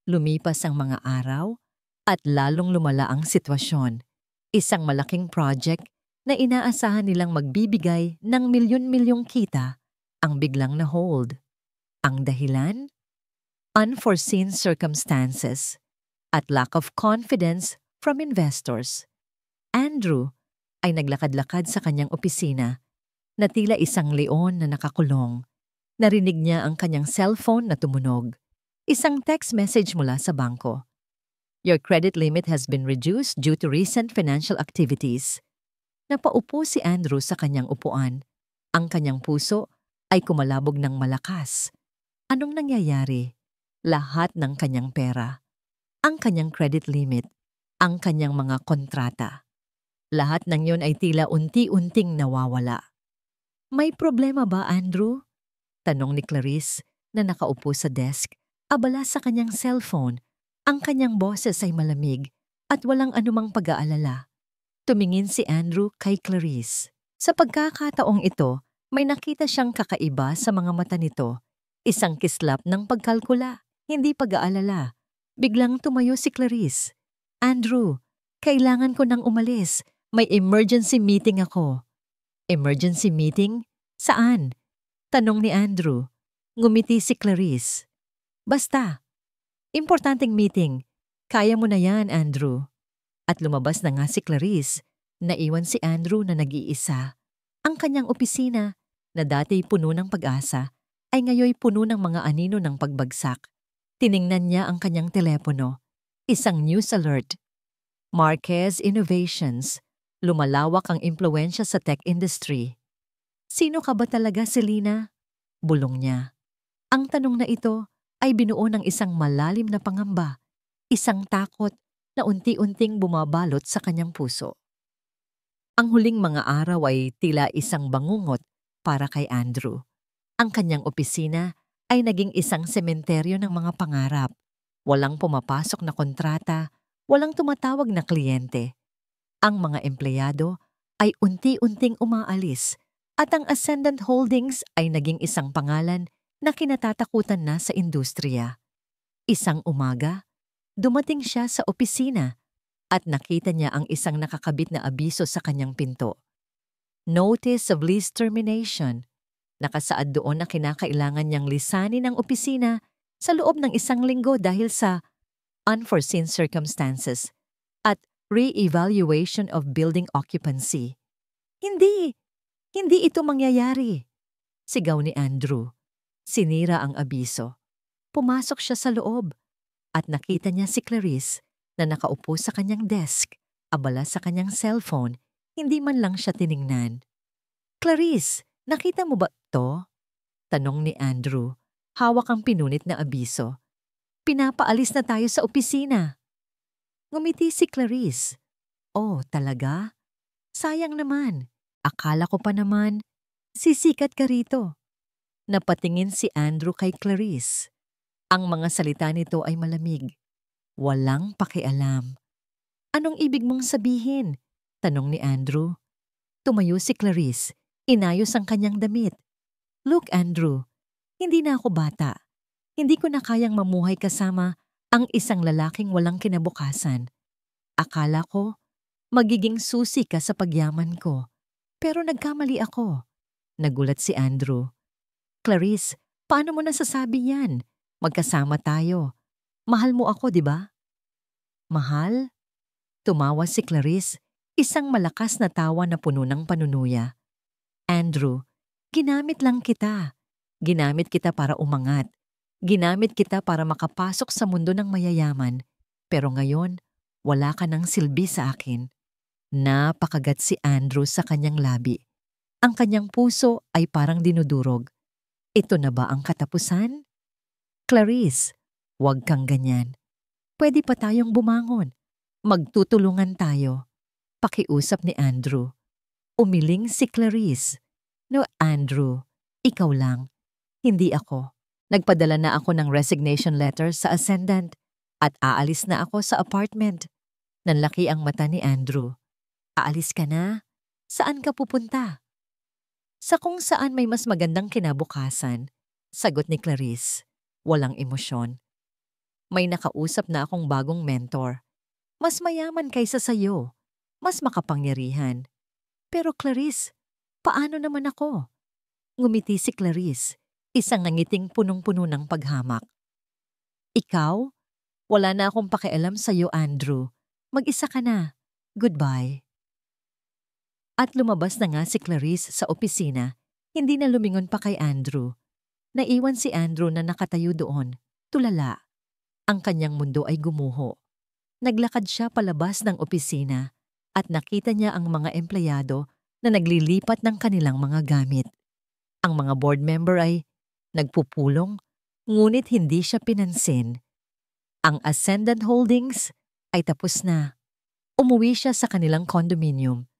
Lumipas ang mga araw at lalong lumala ang sitwasyon. Isang malaking project na inaasahan nilang magbibigay ng milyon-milyong kita ang biglang na-hold. Ang dahilan? Unforeseen circumstances at lack of confidence from investors. Andrew ay naglakad-lakad sa kanyang opisina na tila isang leon na nakakulong. Narinig niya ang kanyang cellphone na tumunog. Isang text message mula sa bangko. Your credit limit has been reduced due to recent financial activities. Napaupo si Andrew sa kanyang upuan. Ang kanyang puso ay kumalabog ng malakas. Anong nangyayari? Lahat ng kanyang pera. Ang kanyang credit limit. Ang kanyang mga kontrata. Lahat ng yon ay tila unti-unting nawawala. May problema ba, Andrew? Tanong ni Clarice na nakaupo sa desk, abala sa kanyang cellphone. Ang kanyang boses ay malamig at walang anumang pag-aalala. Tumingin si Andrew kay Clarice. Sa pagkakataong ito, may nakita siyang kakaiba sa mga mata nito. Isang kislap ng pagkalkula, hindi pag-aalala. Biglang tumayo si Clarice. Andrew, kailangan ko nang umalis. May emergency meeting ako. Emergency meeting? Saan? Tanong ni Andrew. Ngumiti si Clarice. Basta. Importanteng meeting. Kaya mo na yan, Andrew. At lumabas na nga si Clarice. Naiwan si Andrew na nag-iisa. Ang kanyang opisina, na dati puno ng pag-asa, ay ngayoy puno ng mga anino ng pagbagsak. Tiningnan niya ang kanyang telepono. Isang news alert. Marquez Innovations. Lumalawak ang impluwensya sa tech industry. Sino ka ba talaga, Selena? Bulong niya. Ang tanong na ito ay binuo ng isang malalim na pangamba, isang takot na unti-unting bumabalot sa kanyang puso. Ang huling mga araw ay tila isang bangungot para kay Andrew. Ang kanyang opisina ay naging isang sementeryo ng mga pangarap. Walang pumapasok na kontrata, walang tumatawag na kliyente. Ang mga empleyado ay unti-unting umaalis at ang Ascendant Holdings ay naging isang pangalan na kinatatakutan na sa industriya. Isang umaga, dumating siya sa opisina at nakita niya ang isang nakakabit na abiso sa kanyang pinto. Notice of lease termination. Nakasaad doon na kinakailangan niyang lisanin ang opisina sa loob ng 1 linggo dahil sa unforeseen circumstances at re-evaluation of building occupancy. Hindi! Hindi ito mangyayari! Sigaw ni Andrew. Sinira ang abiso. Pumasok siya sa loob at nakita niya si Clarice na nakaupo sa kanyang desk, abala sa kanyang cellphone, hindi man lang siya tiningnan. Clarice, nakita mo ba ito? Tanong ni Andrew. Hawak ang pinunit na abiso. Pinapaalis na tayo sa opisina. Ngumiti si Clarice. Oh, talaga? Sayang naman. Akala ko pa naman, sisikat ka rito. Napatingin si Andrew kay Clarice. Ang mga salita nito ay malamig. Walang pakialam. Anong ibig mong sabihin? Tanong ni Andrew. Tumayo si Clarice. Inayos ang kanyang damit. Look, Andrew, hindi na ako bata. Hindi ko na kayang mamuhay kasama ang isang lalaking walang kinabukasan. Akala ko, magiging susi ka sa pagyaman ko. Pero nagkamali ako. Nagulat si Andrew. Clarice, paano mo nasasabi yan? Magkasama tayo. Mahal mo ako, di ba? Mahal? Tumawa si Clarice, isang malakas na tawa na puno ng panunuya. Andrew, ginamit lang kita. Ginamit kita para umangat. Ginamit kita para makapasok sa mundo ng mayayaman. Pero ngayon, wala ka ng silbi sa akin. Napakagat si Andrew sa kanyang labi. Ang kanyang puso ay parang dinudurog. Ito na ba ang katapusan? Clarice, huwag kang ganyan. Pwede pa tayong bumangon. Magtutulungan tayo. Pakiusap ni Andrew. Umiling si Clarice. No, Andrew, ikaw lang. Hindi ako. Nagpadala na ako ng resignation letter sa Ascendant at aalis na ako sa apartment. Nanlaki ang mata ni Andrew. Aalis ka na? Saan ka pupunta? Sa kung saan may mas magandang kinabukasan, sagot ni Clarice. Walang emosyon. May nakausap na akong bagong mentor. Mas mayaman kaysa sayo. Mas makapangyarihan. Pero Clarice, paano naman ako? Ngumiti si Clarice, isang nangiting punong-puno ng paghamak. Ikaw? Wala na akong pakialam sa'yo, Andrew. Mag-isa ka na. Goodbye. At lumabas na nga si Clarice sa opisina, hindi na lumingon pa kay Andrew. Naiwan si Andrew na nakatayo doon, tulala. Ang kanyang mundo ay gumuho. Naglakad siya palabas ng opisina at nakita niya ang mga empleyado na naglilipat ng kanilang mga gamit. Ang mga board member ay nagpupulong, ngunit hindi siya pinansin. Ang Ascendant Holdings ay tapos na. Umuwi siya sa kanilang condominium.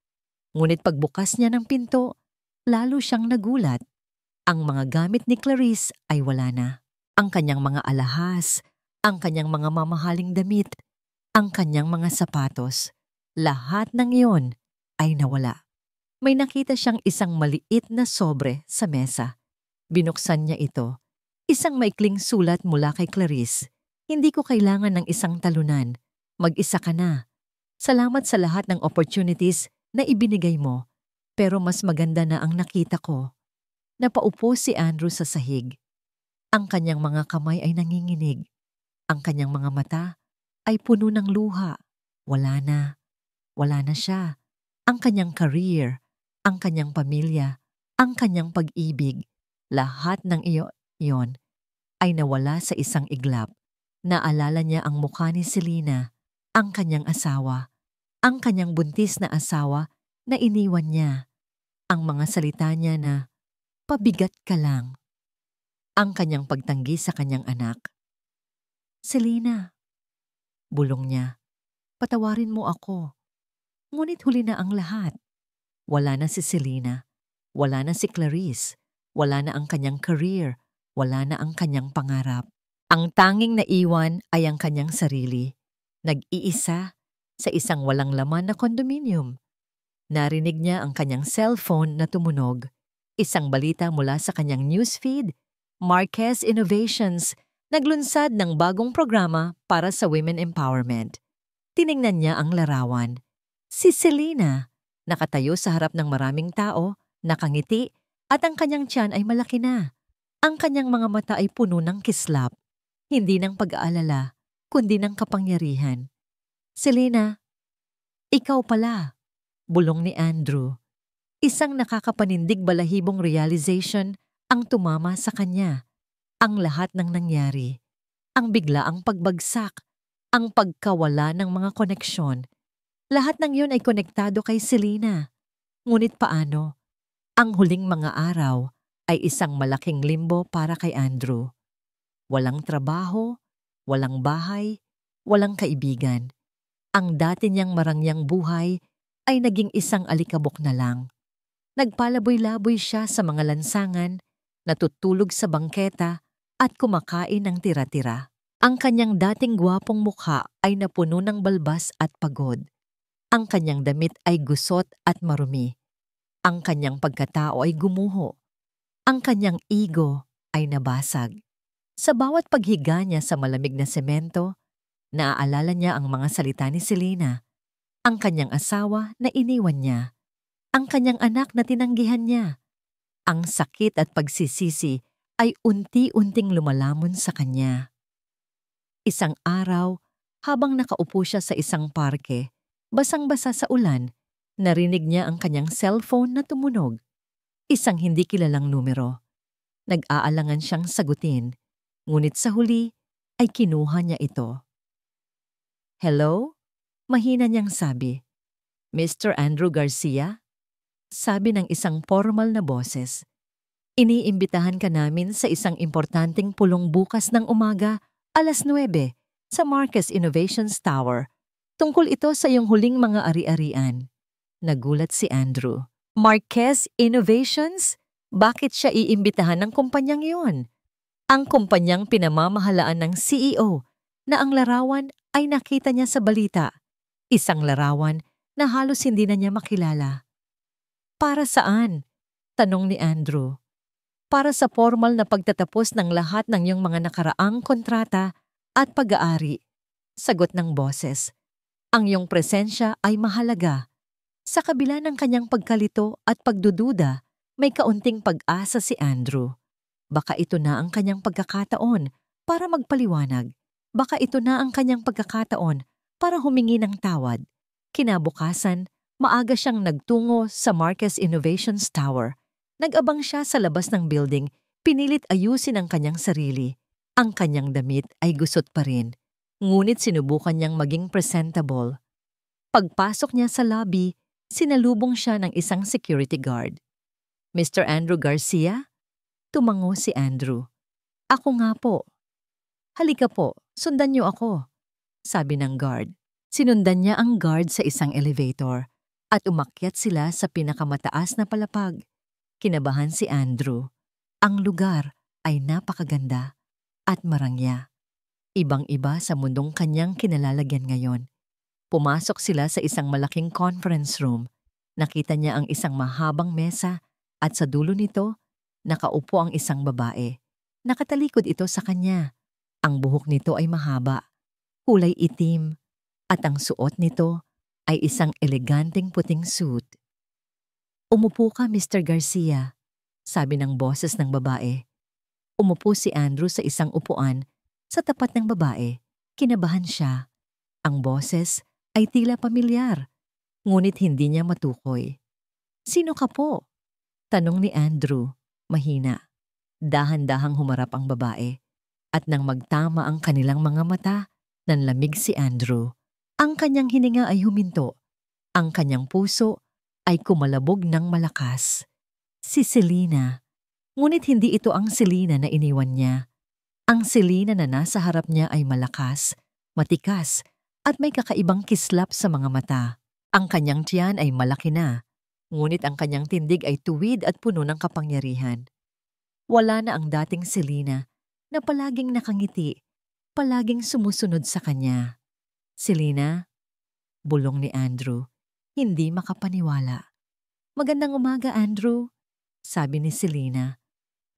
Ngunit pagbukas niya ng pinto, lalo siyang nagulat. Ang mga gamit ni Clarice ay wala na. Ang kanyang mga alahas, ang kanyang mga mamahaling damit, ang kanyang mga sapatos, lahat ng iyon ay nawala. May nakita siyang isang maliit na sobre sa mesa. Binuksan niya ito. Isang maikling sulat mula kay Clarice. Hindi ko kailangan ng isang talunan. Mag-isa ka na. Salamat sa lahat ng opportunities na ibinigay mo, pero mas maganda na ang nakita ko. Napaupo si Andrew sa sahig. Ang kanyang mga kamay ay nanginginig. Ang kanyang mga mata ay puno ng luha. Wala na. Wala na siya. Ang kanyang career, ang kanyang pamilya, ang kanyang pag-ibig, lahat ng iyon ay nawala sa isang iglap. Naalala niya ang mukha ni Selena, ang kanyang asawa, ang kanyang buntis na asawa na iniwan niya. Ang mga salita niya na, pabigat ka lang. Ang kanyang pagtanggi sa kanyang anak. Selena, bulong niya, patawarin mo ako. Ngunit huli na ang lahat. Wala na si Selena, wala na si Clarice, wala na ang kanyang career, wala na ang kanyang pangarap. Ang tanging naiwan ay ang kanyang sarili. Nag-iisa sa isang walang laman na condominium. Narinig niya ang kanyang cellphone na tumunog. Isang balita mula sa kanyang newsfeed. Marquez Innovations naglunsad ng bagong programa para sa women empowerment. Tiningnan niya ang larawan. Si Selena, nakatayo sa harap ng maraming tao, nakangiti, at ang kanyang tiyan ay malaki na. Ang kanyang mga mata ay puno ng kislap. Hindi ng pag-aalala, kundi ng kapangyarihan. Selena, ikaw pala, bulong ni Andrew. Isang nakakapanindig balahibong realization ang tumama sa kanya. Ang lahat ng nangyari. Ang biglaang pagbagsak. Ang pagkawala ng mga koneksyon. Lahat ng yun ay konektado kay Selena. Ngunit paano? Ang huling mga araw ay isang malaking limbo para kay Andrew. Walang trabaho, walang bahay, walang kaibigan. Ang dati niyang marangyang buhay ay naging isang alikabok na lang. Nagpalaboy-laboy siya sa mga lansangan, natutulog sa bangketa at kumakain ng tira-tira. Ang kanyang dating gwapong mukha ay napuno ng balbas at pagod. Ang kanyang damit ay gusot at marumi. Ang kanyang pagkatao ay gumuho. Ang kanyang ego ay nabasag. Sa bawat paghiga niya sa malamig na semento, naaalala niya ang mga salita ni Selena, ang kanyang asawa na iniwan niya, ang kanyang anak na tinanggihan niya. Ang sakit at pagsisisi ay unti-unting lumalamon sa kanya. Isang araw, habang nakaupo siya sa isang parke, basang-basa sa ulan, narinig niya ang kanyang cellphone na tumunog. Isang hindi kilalang numero. Nag-aalangan siyang sagutin, ngunit sa huli ay kinuha niya ito. Hello? Mahina niyang sabi. Mr. Andrew Garcia? Sabi ng isang formal na boses. Iniimbitahan ka namin sa isang importanteng pulong bukas ng umaga, 9:00, sa Marquez Innovations Tower. Tungkol ito sa iyong huling mga ari-arian. Nagulat si Andrew. Marquez Innovations? Bakit siya iimbitahan ng kumpanyang iyon? Ang kumpanyang pinamamahalaan ng CEO na ang larawan ay nakita niya sa balita. Isang larawan na halos hindi na niya makilala. Para saan? Tanong ni Andrew. Para sa formal na pagtatapos ng lahat ng iyong mga nakaraang kontrata at pag-aari. Sagot ng boses. Ang iyong presensya ay mahalaga. Sa kabila ng kanyang pagkalito at pagdududa, may kaunting pag-asa si Andrew. Baka ito na ang kanyang pagkakataon para magpaliwanag. Baka ito na ang kanyang pagkakataon para humingi ng tawad. Kinabukasan, maaga siyang nagtungo sa Marquez Innovations Tower. Nag-abang siya sa labas ng building, pinilit ayusin ang kanyang sarili. Ang kanyang damit ay gusot pa rin, ngunit sinubukan niyang maging presentable. Pagpasok niya sa lobby, sinalubong siya ng isang security guard. Mr. Andrew Garcia? Tumango si Andrew. Ako nga po. Halika po, sundan niyo ako, sabi ng guard. Sinundan niya ang guard sa isang elevator at umakyat sila sa pinakamataas na palapag. Kinabahan si Andrew. Ang lugar ay napakaganda at marangya. Ibang-iba sa mundong kanyang kinalalagyan ngayon. Pumasok sila sa isang malaking conference room. Nakita niya ang isang mahabang mesa at sa dulo nito, nakaupo ang isang babae. Nakatalikod ito sa kanya. Ang buhok nito ay mahaba, kulay itim, at ang suot nito ay isang eleganteng puting suit. Umupo ka, Mr. Garcia, sabi ng boses ng babae. Umupo si Andrew sa isang upuan sa tapat ng babae. Kinabahan siya. Ang boses ay tila pamilyar, ngunit hindi niya matukoy. Sino ka po? Tanong ni Andrew, mahina. Dahan-dahang humarap ang babae at nang magtama ang kanilang mga mata, nanlamig si Andrew. Ang kanyang hininga ay huminto. Ang kanyang puso ay kumalabog ng malakas. Si Selena. Ngunit hindi ito ang Selena na iniwan niya. Ang Selena na nasa harap niya ay malakas, matikas, at may kakaibang kislap sa mga mata. Ang kanyang tiyan ay malaki na, ngunit ang kanyang tindig ay tuwid at puno ng kapangyarihan. Wala na ang dating Selena na palaging nakangiti, palaging sumusunod sa kanya. Selena? Bulong ni Andrew. Hindi makapaniwala. Magandang umaga, Andrew, sabi ni Selena.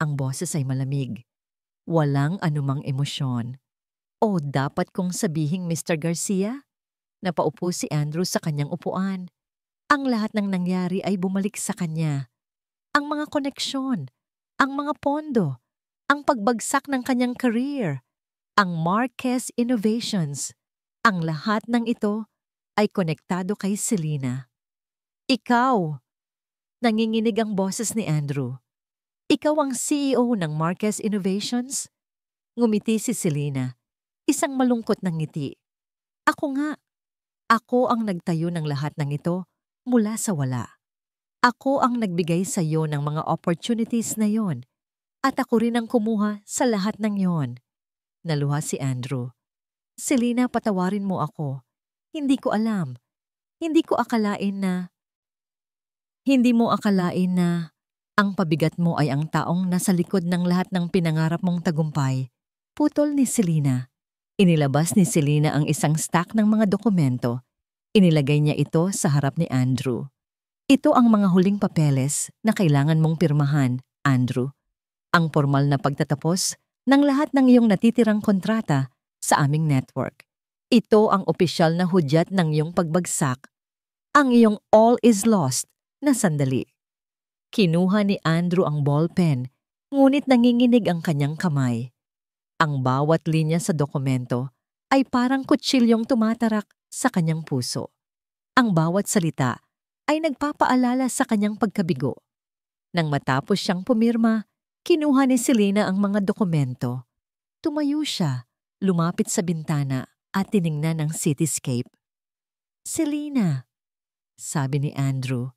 Ang boses ay malamig. Walang anumang emosyon. O dapat kong sabihing Mr. Garcia? Napaupo si Andrew sa kanyang upuan. Ang lahat ng nangyari ay bumalik sa kanya. Ang mga koneksyon, ang mga pondo, ang pagbagsak ng kanyang career, ang Marquez Innovations, ang lahat ng ito ay konektado kay Selena. Ikaw! Nanginginig ang boses ni Andrew. Ikaw ang CEO ng Marquez Innovations? Ngumiti si Selena, isang malungkot na ngiti. Ako nga. Ako ang nagtayo ng lahat ng ito mula sa wala. Ako ang nagbigay sa iyo ng mga opportunities na yon. At ako rin ang kumuha sa lahat ng yon. Naluha si Andrew. Selena, patawarin mo ako. Hindi ko alam. Hindi mo akalain na ang pabigat mo ay ang taong nasa likod ng lahat ng pinangarap mong tagumpay. Putol ni Selena. Inilabas ni Selena ang isang stack ng mga dokumento. Inilagay niya ito sa harap ni Andrew. Ito ang mga huling papeles na kailangan mong pirmahan, Andrew. Ang formal na pagtatapos ng lahat ng iyong natitirang kontrata sa aming network. Ito ang opisyal na hudyat ng iyong pagbagsak. Ang iyong all is lost na sandali. Kinuha ni Andrew ang ballpen, ngunit nanginginig ang kanyang kamay. Ang bawat linya sa dokumento ay parang kutsilyong tumatarak sa kanyang puso. Ang bawat salita ay nagpapaalala sa kanyang pagkabigo. Nang matapos siyang pumirma, kinuha ni Selena ang mga dokumento. Tumayo siya, lumapit sa bintana at tiningnan ang cityscape. Selena, sabi ni Andrew,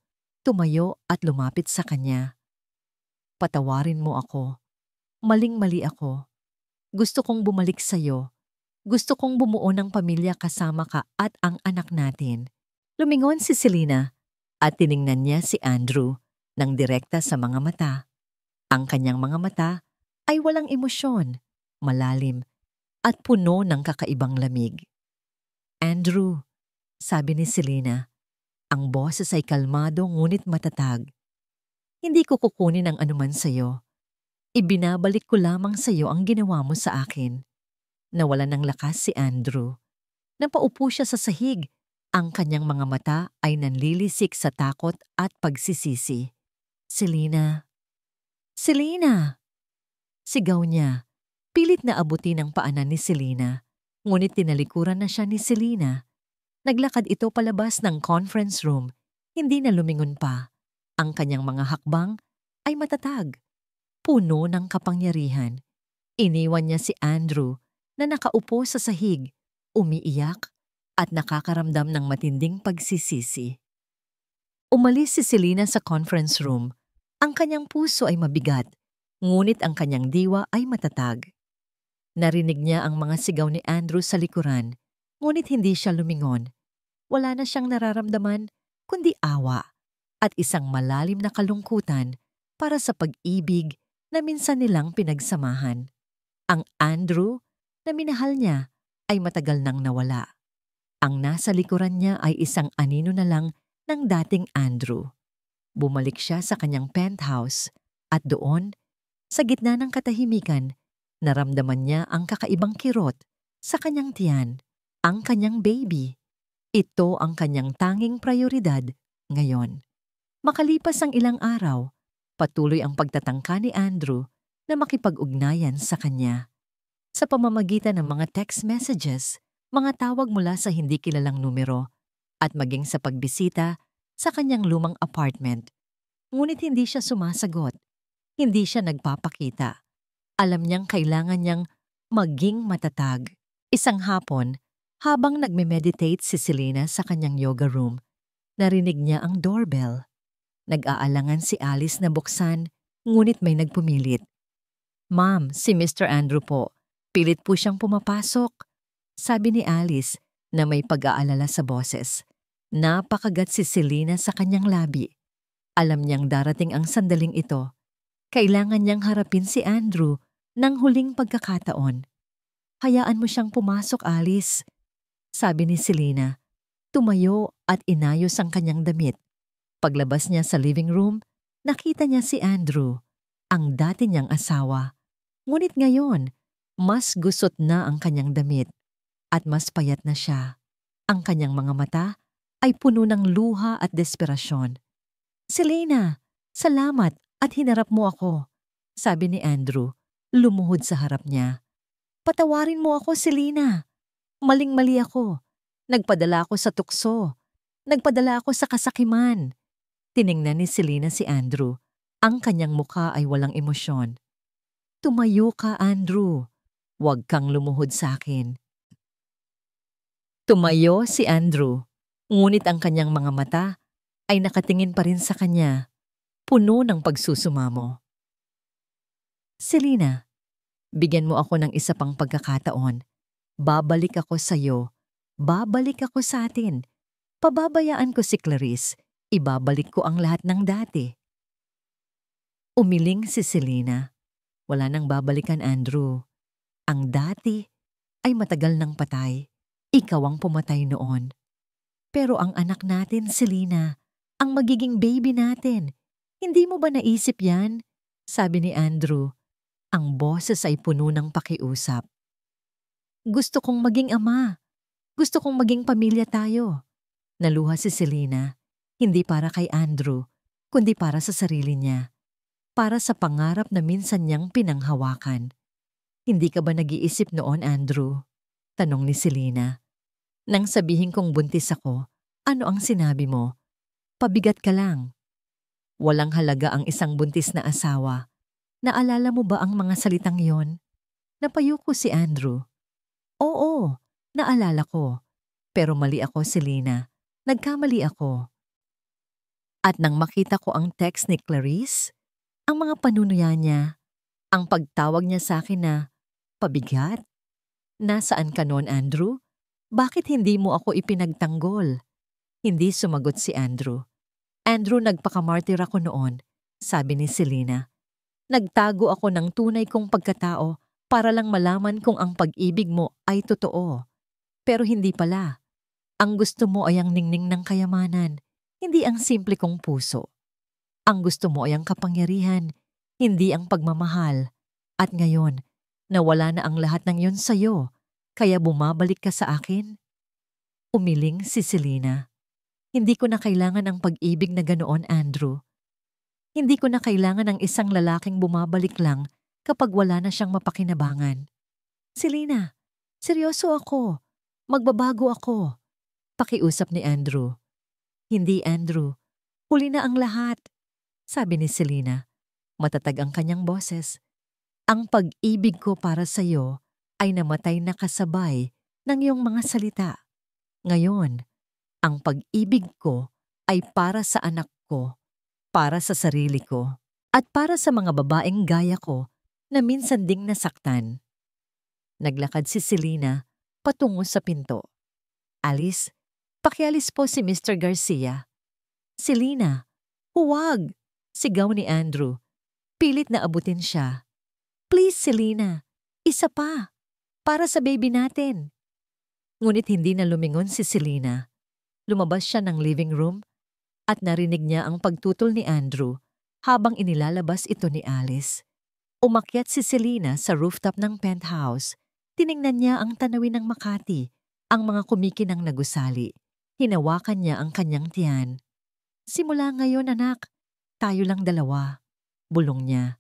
tumayo at lumapit sa kanya. Patawarin mo ako. Maling-mali ako. Gusto kong bumalik sa'yo. Gusto kong bumuo ng pamilya kasama ka at ang anak natin. Lumingon si Selena. At tiningnan niya si Andrew ng direkta sa mga mata. Ang kanyang mga mata ay walang emosyon, malalim, at puno ng kakaibang lamig. Andrew, sabi ni Selena, ang boses ay kalmado ngunit matatag. Hindi ko kukunin ang anuman sa'yo. Ibinabalik ko lamang sa'yo ang ginawa mo sa akin. Nawalan ng lakas si Andrew. Napaupo siya sa sahig. Ang kanyang mga mata ay nanlilisik sa takot at pagsisisi. Selena! Selena! Sigaw niya. Pilit na abutin ang paanan ni Selena. Ngunit tinalikuran na siya ni Selena. Naglakad ito palabas ng conference room. Hindi na lumingon pa. Ang kanyang mga hakbang ay matatag. Puno ng kapangyarihan. Iniwan niya si Andrew na nakaupo sa sahig, umiiyak at nakakaramdam ng matinding pagsisisi. Umalis si Selena sa conference room. Ang kanyang puso ay mabigat, ngunit ang kanyang diwa ay matatag. Narinig niya ang mga sigaw ni Andrew sa likuran, ngunit hindi siya lumingon. Wala na siyang nararamdaman kundi awa at isang malalim na kalungkutan para sa pag-ibig na minsan nilang pinagsamahan. Ang Andrew na minahal niya ay matagal nang nawala. Ang nasa likuran niya ay isang anino na lang ng dating Andrew. Bumalik siya sa kanyang penthouse at doon, sa gitna ng katahimikan, naramdaman niya ang kakaibang kirot sa kanyang tiyan, ang kanyang baby. Ito ang kanyang tanging prioridad ngayon. Makalipas ang ilang araw, patuloy ang pagtatangka ni Andrew na makipag-ugnayan sa kanya. Sa pamamagitan ng mga text messages, mga tawag mula sa hindi kilalang numero, at maging sa pagbisita sa kanyang lumang apartment. Ngunit hindi siya sumasagot. Hindi siya nagpapakita. Alam niyang kailangan niyang maging matatag. Isang hapon, habang nagme-meditate si Selena sa kanyang yoga room, narinig niya ang doorbell. Nag-aalangan si Alice na buksan, ngunit may nagpumilit. "Ma'am, si Mr. Andrew po. Pilit po siyang pumapasok," sabi ni Alice na may pag-aalala sa boses. Napakagat si Selena sa kanyang labi. Alam niyang darating ang sandaling ito. Kailangan niyang harapin si Andrew ng huling pagkakataon. "Hayaan mo siyang pumasok, Alice," sabi ni Selena. Tumayo at inayos ang kanyang damit. Paglabas niya sa living room, nakita niya si Andrew, ang dati niyang asawa. Ngunit ngayon, mas gusot na ang kanyang damit at mas payat na siya. Ang kanyang mga mata ay puno ng luha at desperasyon. "Selena, salamat at hinarap mo ako," sabi ni Andrew, lumuhod sa harap niya. "Patawarin mo ako, Selena. Maling-mali ako. Nagpadala ako sa tukso. Nagpadala ako sa kasakiman." Tiningnan ni Selena si Andrew. Ang kanyang mukha ay walang emosyon. "Tumayo ka, Andrew. Huwag kang lumuhod sa akin." Tumayo si Andrew, ngunit ang kanyang mga mata ay nakatingin pa rin sa kanya, puno ng pagsusumamo. "Selena, bigyan mo ako ng isa pang pagkakataon. Babalik ako sa'yo. Babalik ako sa atin. Pababayaan ko si Clarice. Ibabalik ko ang lahat ng dati." Umiling si Selena. "Wala nang babalikan, Andrew. Ang dati ay matagal nang patay. Ikaw ang pumatay noon. Pero ang anak natin, Selena, ang magiging baby natin. Hindi mo ba naisip yan?" sabi ni Andrew. Ang boses ay puno ng pakiusap. "Gusto kong maging ama. Gusto kong maging pamilya tayo." Naluha si Selena, hindi para kay Andrew, kundi para sa sarili niya. Para sa pangarap na minsan niyang pinanghawakan. "Hindi ka ba nag-iisip noon, Andrew?" tanong ni Selena. "Nang sabihin kong buntis ako, ano ang sinabi mo? Pabigat ka lang." Walang halaga ang isang buntis na asawa. Naalala mo ba ang mga salitang yon? Napayuko si Andrew. "Oo, naalala ko. Pero mali ako, Selena. Nagkamali ako." At nang makita ko ang text ni Clarice, ang mga panunuya niya, ang pagtawag niya sa akin na, "Pabigat? Nasaan ka noon, Andrew? Bakit hindi mo ako ipinagtanggol?" Hindi sumagot si Andrew. Andrew, nagpakamartir ako noon, sabi ni Selena. Nagtago ako ng tunay kong pagkatao para lang malaman kung ang pag-ibig mo ay totoo. Pero hindi pala. Ang gusto mo ay ang ningning ng kayamanan, hindi ang simple kong puso. Ang gusto mo ay ang kapangyarihan, hindi ang pagmamahal. At ngayon, nawala na ang lahat ng yon sa'yo, kaya bumabalik ka sa akin? Umiling si Selena. Hindi ko na kailangan ang pag-ibig na ganoon, Andrew. Hindi ko na kailangan ng isang lalaking bumabalik lang kapag wala na siyang mapakinabangan. Selena, seryoso ako. Magbabago ako. Pakiusap ni Andrew. Hindi, Andrew. Huli na ang lahat. Sabi ni Selena. Matatag ang kanyang boses. Ang pag-ibig ko para sa iyo ay namatay na kasabay ng iyong mga salita. Ngayon, ang pag-ibig ko ay para sa anak ko, para sa sarili ko, at para sa mga babaeng gaya ko na minsan ding nasaktan. Naglakad si Selena patungo sa pinto. Alice, pakialis po si Mr. Garcia. Selena, huwag! Sigaw ni Andrew. Pilit na abutin siya. Please, Selena, isa pa, para sa baby natin. Ngunit hindi na lumingon si Selena. Lumabas siya ng living room at narinig niya ang pagtutol ni Andrew habang inilalabas ito ni Alice. Umakyat si Selena sa rooftop ng penthouse. Tiningnan niya ang tanawin ng Makati, ang mga kumikinang na gusali. Hinawakan niya ang kanyang tiyan. Simula ngayon, anak, tayo lang dalawa. Bulong niya.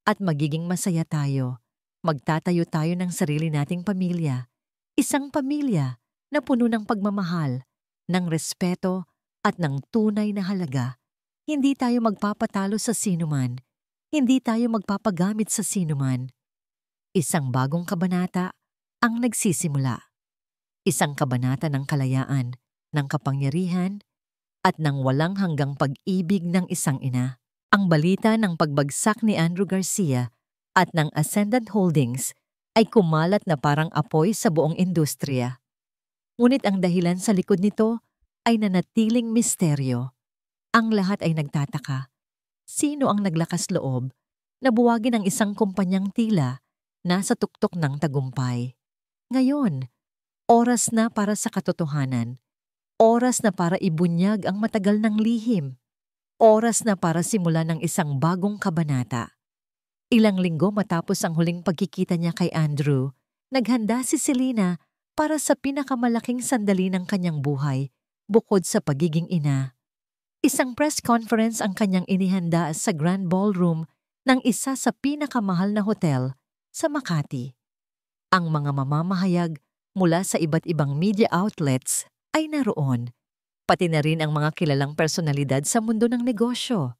At magiging masaya tayo. Magtatayo tayo ng sarili nating pamilya. Isang pamilya na puno ng pagmamahal, ng respeto at ng tunay na halaga. Hindi tayo magpapatalo sa sinuman. Hindi tayo magpapagamit sa sinuman. Isang bagong kabanata ang nagsisimula. Isang kabanata ng kalayaan, ng kapangyarihan, at ng walang hanggang pag-ibig ng isang ina. Ang balita ng pagbagsak ni Andrew Garcia at ng Ascendant Holdings ay kumalat na parang apoy sa buong industriya. Ngunit ang dahilan sa likod nito ay nanatiling misteryo. Ang lahat ay nagtataka. Sino ang naglakas loob na buwagin ang isang kumpanyang tila nasa tuktok ng tagumpay? Ngayon, oras na para sa katotohanan. Oras na para ibunyag ang matagal ng lihim. Oras na para simulan ng isang bagong kabanata. Ilang linggo matapos ang huling pagkikita niya kay Andrew, naghanda si Selena para sa pinakamalaking sandali ng kanyang buhay bukod sa pagiging ina. Isang press conference ang kanyang inihanda sa Grand Ballroom ng isa sa pinakamahal na hotel sa Makati. Ang mga mamamahayag mula sa iba't ibang media outlets ay naroon, pati na rin ang mga kilalang personalidad sa mundo ng negosyo.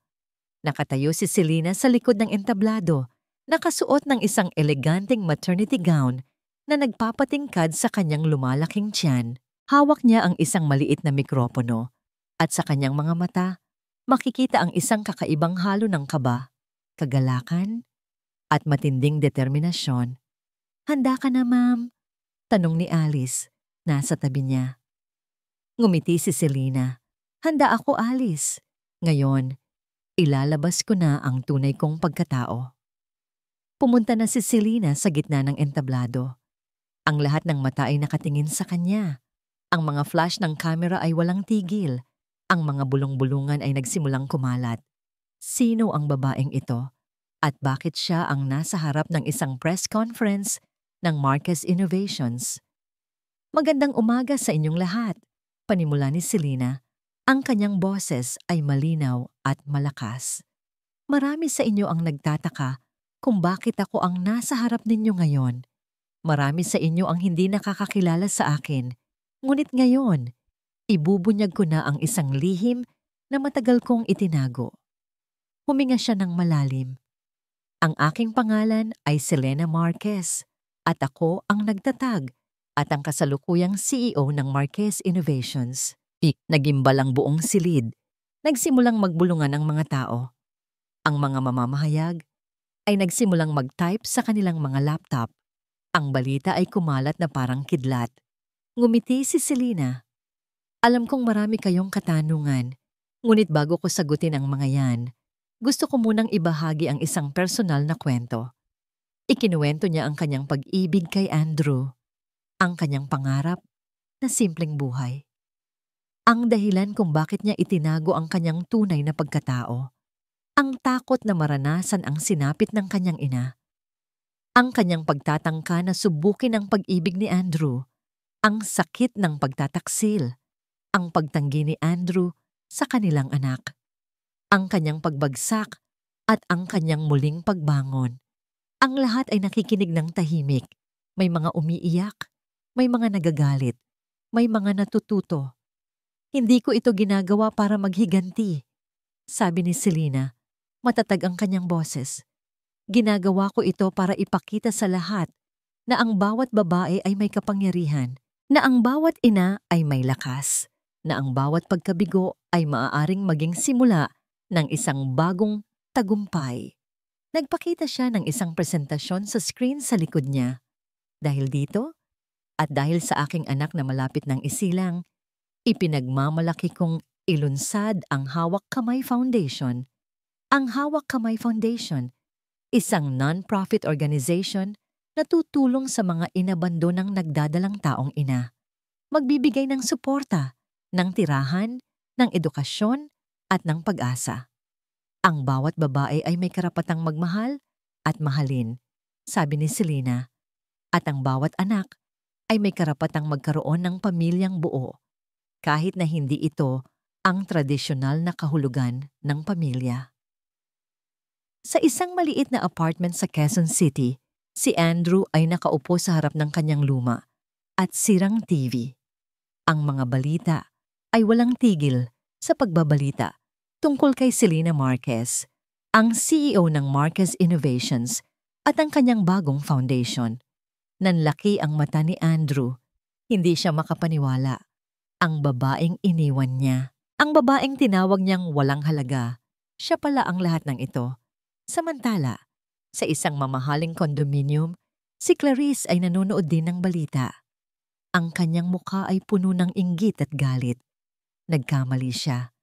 Nakatayo si Selena sa likod ng entablado, nakasuot ng isang eleganteng maternity gown na nagpapatingkad sa kanyang lumalaking tiyan. Hawak niya ang isang maliit na mikropono at sa kanyang mga mata, makikita ang isang kakaibang halo ng kaba, kagalakan, at matinding determinasyon. Handa ka na, ma'am? Tanong ni Alice, nasa tabi niya. Ngumiti si Selena. Handa ako, Alice. Ngayon, ilalabas ko na ang tunay kong pagkatao. Pumunta na si Selena sa gitna ng entablado. Ang lahat ng mata ay nakatingin sa kanya. Ang mga flash ng camera ay walang tigil. Ang mga bulong-bulungan ay nagsimulang kumalat. Sino ang babaeng ito? At bakit siya ang nasa harap ng isang press conference ng Marquez Innovations? Magandang umaga sa inyong lahat. Panimula ni Selena. Ang kanyang boses ay malinaw at malakas. Marami sa inyo ang nagtataka kung bakit ako ang nasa harap ninyo ngayon. Marami sa inyo ang hindi nakakakilala sa akin. Ngunit ngayon, ibubunyag ko na ang isang lihim na matagal kong itinago. Huminga siya ng malalim. Ang aking pangalan ay Selena Marquez at ako ang nagtatag at ang kasalukuyang CEO ng Marquez Innovations. Nagimbal ang buong silid. Nagsimulang magbulungan ang mga tao. Ang mga mamamahayag ay nagsimulang mag-type sa kanilang mga laptop. Ang balita ay kumalat na parang kidlat. Ngumiti si Selena. Alam kong marami kayong katanungan. Ngunit bago ko sagutin ang mga yan, gusto ko munang ibahagi ang isang personal na kwento. Ikinuwento niya ang kanyang pag-ibig kay Andrew, ang kanyang pangarap na simpleng buhay. Ang dahilan kung bakit niya itinago ang kanyang tunay na pagkatao, ang takot na maranasan ang sinapit ng kanyang ina, ang kanyang pagtatangka na subukin ang pag-ibig ni Andrew, ang sakit ng pagtataksil, ang pagtanggi ni Andrew sa kanilang anak, ang kanyang pagbagsak at ang kanyang muling pagbangon. Ang lahat ay nakikinig ng tahimik. May mga umiiyak, may mga nagagalit, may mga natututo. Hindi ko ito ginagawa para maghiganti, sabi ni Selena. Matatag ang kanyang boses. Ginagawa ko ito para ipakita sa lahat na ang bawat babae ay may kapangyarihan, na ang bawat ina ay may lakas, na ang bawat pagkabigo ay maaaring maging simula ng isang bagong tagumpay. Nagpakita siya ng isang presentasyon sa screen sa likod niya. Dahil dito, at dahil sa aking anak na malapit ng isilang, ipinagmamalaki kong ilunsad ang Hawak Kamay Foundation. Ang Hawak Kamay Foundation, isang non-profit organization na tutulong sa mga inabandonang nagdadalang taong ina. Magbibigay ng suporta, ng tirahan, ng edukasyon at ng pag-asa. Ang bawat babae ay may karapatang magmahal at mahalin, sabi ni Selena, at ang bawat anak ay may karapatang magkaroon ng pamilyang buo, kahit na hindi ito ang tradisyonal na kahulugan ng pamilya. Sa isang maliit na apartment sa Quezon City, si Andrew ay nakaupo sa harap ng kanyang luma at sirang TV. Ang mga balita ay walang tigil sa pagbabalita tungkol kay Selena Marquez, ang CEO ng Marquez Innovations at ang kanyang bagong foundation. Nanlaki ang mata ni Andrew. Hindi siya makapaniwala. Ang babaeng iniwan niya. Ang babaeng tinawag niyang walang halaga. Siya pala ang lahat ng ito. Samantala, sa isang mamahaling condominium, si Clarice ay nanonood din ng balita. Ang kanyang mukha ay puno ng inggit at galit. Nagkamali siya.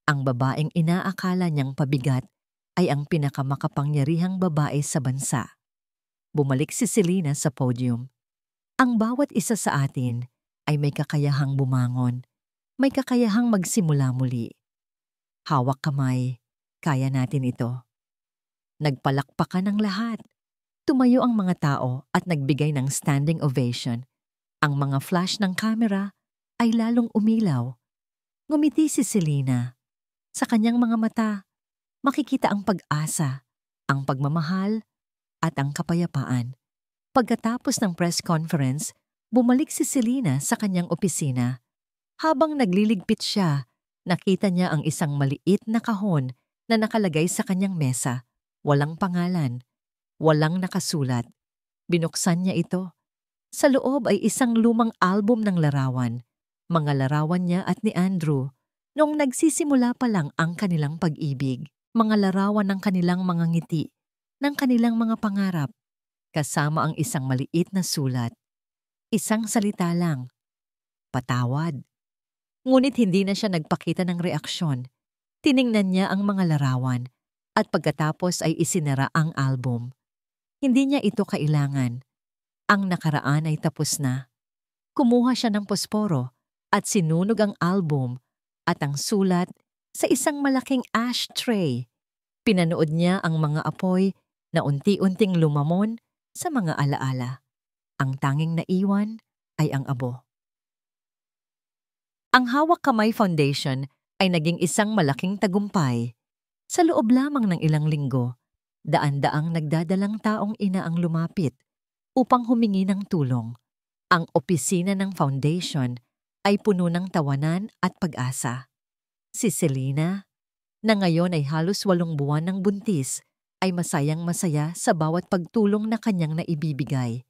Ang babaeng inaakala niyang pabigat ay ang pinakamakapangyarihang babae sa bansa. Bumalik si Selena sa podium. Ang bawat isa sa atin ay may kakayahang bumangon, may kakayahang magsimula muli. Hawak kamay, kaya natin ito. Nagpalakpakan ang lahat. Tumayo ang mga tao at nagbigay ng standing ovation. Ang mga flash ng kamera ay lalong umilaw. Ngumiti si Selena. Sa kanyang mga mata, makikita ang pag-asa, ang pagmamahal, at ang kapayapaan. Pagkatapos ng press conference, bumalik si Selena sa kanyang opisina. Habang nagliligpit siya, nakita niya ang isang maliit na kahon na nakalagay sa kanyang mesa. Walang pangalan, walang nakasulat. Binuksan niya ito. Sa loob ay isang lumang album ng larawan. Mga larawan niya at ni Andrew noong nagsisimula pa lang ang kanilang pag-ibig. Mga larawan ng kanilang mga ngiti, ng kanilang mga pangarap, kasama ang isang maliit na sulat. Isang salita lang, patawad. Ngunit hindi na siya nagpakita ng reaksyon. Tiningnan niya ang mga larawan at pagkatapos ay isinara ang album. Hindi niya ito kailangan. Ang nakaraan ay tapos na. Kumuha siya ng posporo at sinunog ang album at ang sulat sa isang malaking ashtray. Pinanood niya ang mga apoy na unti-unting lumamon sa mga alaala. Ang tanging naiwan ay ang abo. Ang Hawak Kamay Foundation ay naging isang malaking tagumpay. Sa loob lamang ng ilang linggo, daan-daang nagdadalang taong ina ang lumapit upang humingi ng tulong. Ang opisina ng foundation ay puno ng tawanan at pag-asa. Si Selena, na ngayon ay halos 8 buwan ng buntis, ay masayang-masaya sa bawat pagtulong na kanyang naibibigay.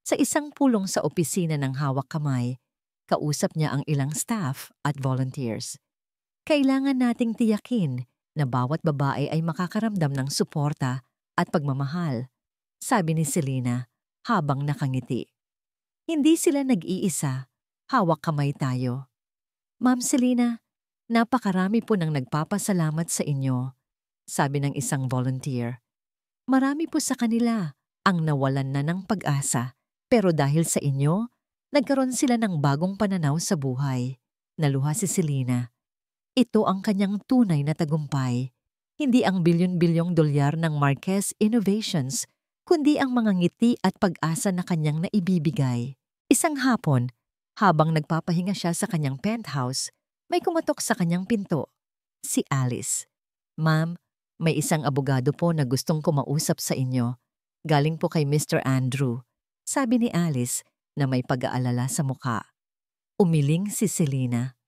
Sa isang pulong sa opisina ng Hawak Kamay, kausap niya ang ilang staff at volunteers. Kailangan nating tiyakin na bawat babae ay makakaramdam ng suporta at pagmamahal, sabi ni Selena habang nakangiti. Hindi sila nag-iisa, hawak kamay tayo. Ma'am Selena, Napakarami po nang nagpapasalamat sa inyo, sabi ng isang volunteer. Marami po sa kanila ang nawalan na ng pag-asa, pero dahil sa inyo, nagkaroon sila ng bagong pananaw sa buhay. Naluha si Selena. Ito ang kanyang tunay na tagumpay. Hindi ang bilyon-bilyong dolyar ng Marquez Innovations, kundi ang mga ngiti at pag-asa na kanyang naibibigay. Isang hapon, habang nagpapahinga siya sa kanyang penthouse, may kumatok sa kanyang pinto. Si Alice. Ma'am, may isang abogado po na gustong kumausap sa inyo. Galing po kay Mr. Andrew, sabi ni Alice na may pag-aalala sa mukha. Umiling si Selena.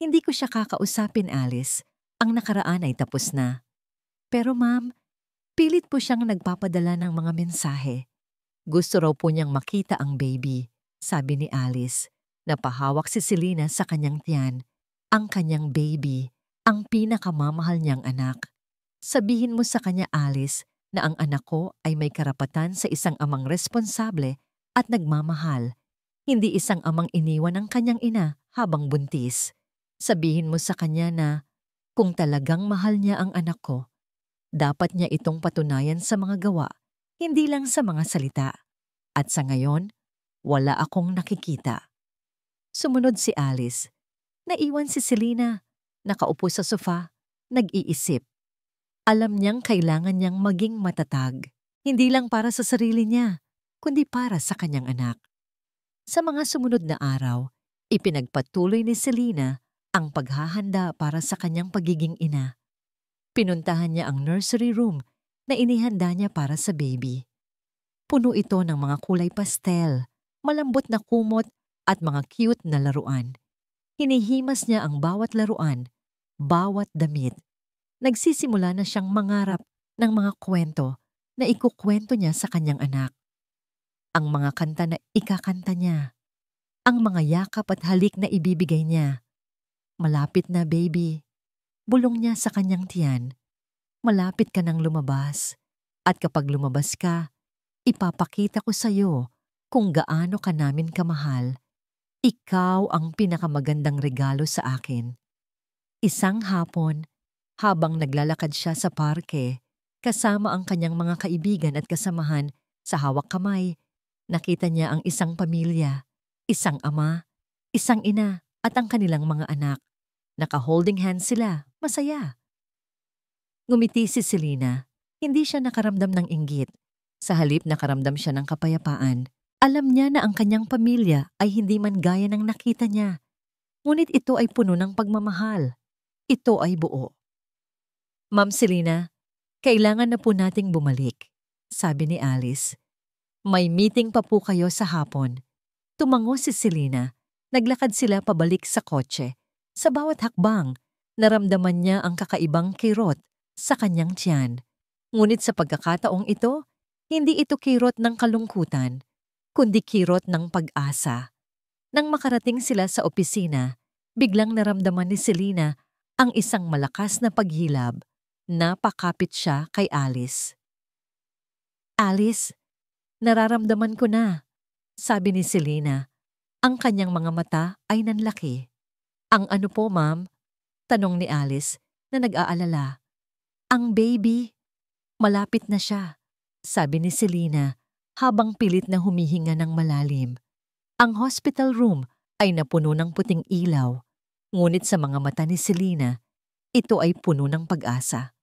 Hindi ko siya kakausapin, Alice. Ang nakaraan ay tapos na. Pero ma'am, pilit po siyang nagpapadala ng mga mensahe. Gusto raw po niyang makita ang baby, sabi ni Alice. Napahawak si Selena sa kanyang tiyan. Ang kanyang baby, ang pinakamamahal niyang anak. Sabihin mo sa kanya, Alice, na ang anak ko ay may karapatan sa isang amang responsable at nagmamahal. Hindi isang amang iniwan ng kanyang ina habang buntis. Sabihin mo sa kanya na kung talagang mahal niya ang anak ko, dapat niya itong patunayan sa mga gawa, hindi lang sa mga salita. At sa ngayon, wala akong nakikita. Sumunod si Alice. Naiwan si Selena. Nakaupo sa sofa, nag-iisip. Alam niyang kailangan niyang maging matatag. Hindi lang para sa sarili niya, kundi para sa kanyang anak. Sa mga sumunod na araw, ipinagpatuloy ni Selena ang paghahanda para sa kanyang pagiging ina. Pinuntahan niya ang nursery room na inihanda niya para sa baby. Puno ito ng mga kulay pastel, malambot na kumot at mga cute na laruan. Hinihimas niya ang bawat laruan, bawat damit. Nagsisimula na siyang mangarap ng mga kwento na ikukwento niya sa kanyang anak. Ang mga kanta na ikakanta niya. Ang mga yakap at halik na ibibigay niya. Malapit na, baby. Bulong niya sa kanyang tiyan. Malapit ka nang lumabas. At kapag lumabas ka, ipapakita ko sa iyo kung gaano ka namin kamahal. Ikaw ang pinakamagandang regalo sa akin. Isang hapon, habang naglalakad siya sa parke, kasama ang kanyang mga kaibigan at kasamahan sa hawak kamay, nakita niya ang isang pamilya, isang ama, isang ina at ang kanilang mga anak. Naka-holding hands sila, masaya. Ngumiti si Selena. Hindi siya nakaramdam ng inggit. Sa halip nakaramdam siya ng kapayapaan. Alam niya na ang kanyang pamilya ay hindi man gaya ng nakita niya. Ngunit ito ay puno ng pagmamahal. Ito ay buo. Ma'am Selena, kailangan na po nating bumalik, sabi ni Alice. May meeting pa po kayo sa hapon. Tumango si Selena. Naglakad sila pabalik sa kotse. Sa bawat hakbang, naramdaman niya ang kakaibang kirot sa kanyang tiyan. Ngunit sa pagkakataong ito, hindi ito kirot ng kalungkutan, kundi kirot ng pag-asa. Nang makarating sila sa opisina, biglang naramdaman ni Selena ang isang malakas na paghilab. Napakapit siya kay Alice. Alice, nararamdaman ko na, sabi ni Selena. Ang kanyang mga mata ay nanlaki. Ang ano po, ma'am? Tanong ni Alice na nag-aalala. Ang baby. Malapit na siya, sabi ni Selena habang pilit na humihinga ng malalim. Ang hospital room ay napuno ng puting ilaw, ngunit sa mga mata ni Selena, ito ay puno ng pag-asa.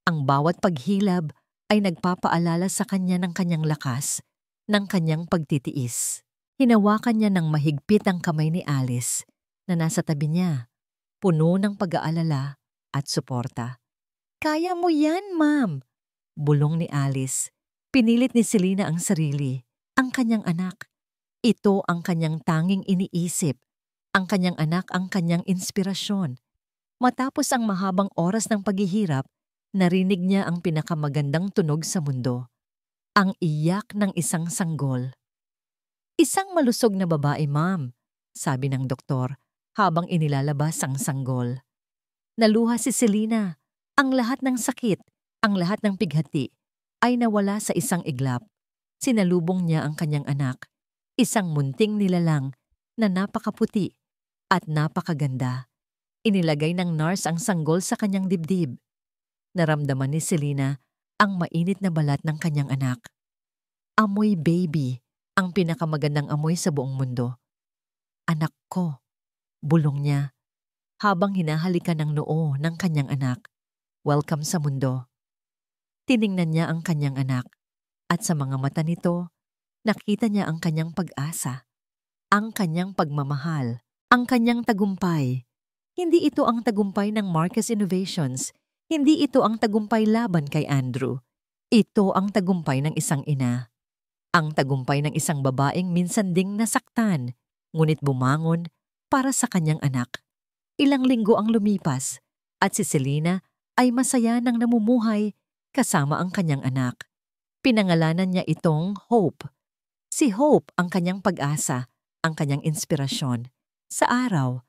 Ang bawat paghilab ay nagpapaalala sa kanya ng kanyang lakas, ng kanyang pagtitiis. Hinawakan niya ng mahigpit ang kamay ni Alice na nasa tabi niya, puno ng pag-aalala at suporta. Kaya mo yan, ma'am, bulong ni Alice. Pinilit ni Selena ang sarili, ang kanyang anak. Ito ang kanyang tanging iniisip. Ang kanyang anak ang kanyang inspirasyon. Matapos ang mahabang oras ng paghihirap, narinig niya ang pinakamagandang tunog sa mundo. Ang iyak ng isang sanggol. Isang malusog na babae, ma'am, sabi ng doktor habang inilalabas ang sanggol. Naluha si Selena. Ang lahat ng sakit, ang lahat ng pighati ay nawala sa isang iglap. Sinalubong niya ang kanyang anak, isang munting nilalang na napakaputi at napakaganda. Inilagay ng nurse ang sanggol sa kanyang dibdib. Naramdaman ni Selena ang mainit na balat ng kanyang anak. Amoy baby, ang pinakamagandang amoy sa buong mundo. Anak ko, bulong niya, habang hinahalikan ng noo ng kanyang anak. Welcome sa mundo. Tiningnan niya ang kanyang anak, at sa mga mata nito, nakita niya ang kanyang pag-asa, ang kanyang pagmamahal, ang kanyang tagumpay. Hindi ito ang tagumpay ng Marcus Innovations. Hindi ito ang tagumpay laban kay Andrew. Ito ang tagumpay ng isang ina. Ang tagumpay ng isang babaeng minsan ding nasaktan, ngunit bumangon para sa kanyang anak. Ilang linggo ang lumipas at si Selena ay masaya nang namumuhay kasama ang kanyang anak. Pinangalanan niya itong Hope. Si Hope ang kanyang pag-asa, ang kanyang inspirasyon. Sa araw,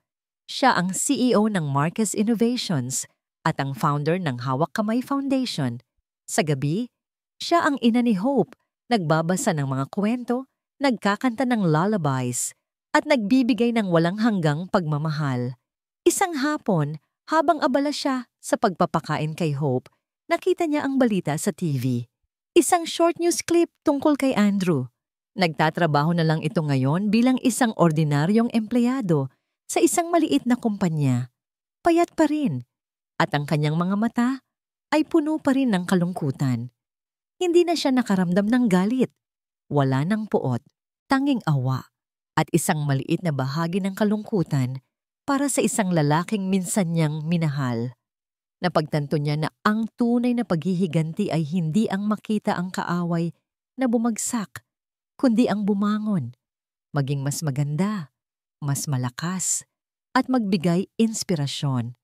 siya ang CEO ng Marcus Innovations at ang founder ng Hawak Kamay Foundation. Sa gabi, siya ang ina ni Hope, nagbabasa ng mga kwento, nagkakanta ng lullabies, at nagbibigay ng walang hanggang pagmamahal. Isang hapon, habang abala siya sa pagpapakain kay Hope, nakita niya ang balita sa TV. Isang short news clip tungkol kay Andrew. Nagtatrabaho na lang ito ngayon bilang isang ordinaryong empleyado sa isang maliit na kumpanya. Payat pa rin, at ang kanyang mga mata ay puno pa rin ng kalungkutan. Hindi na siya nakaramdam ng galit. Wala ng puot, tanging awa, at isang maliit na bahagi ng kalungkutan para sa isang lalaking minsan niyang minahal. Napagtanto niya na ang tunay na paghihiganti ay hindi ang makita ang kaaway na bumagsak, kundi ang bumangon, maging mas maganda, mas malakas, at magbigay inspirasyon.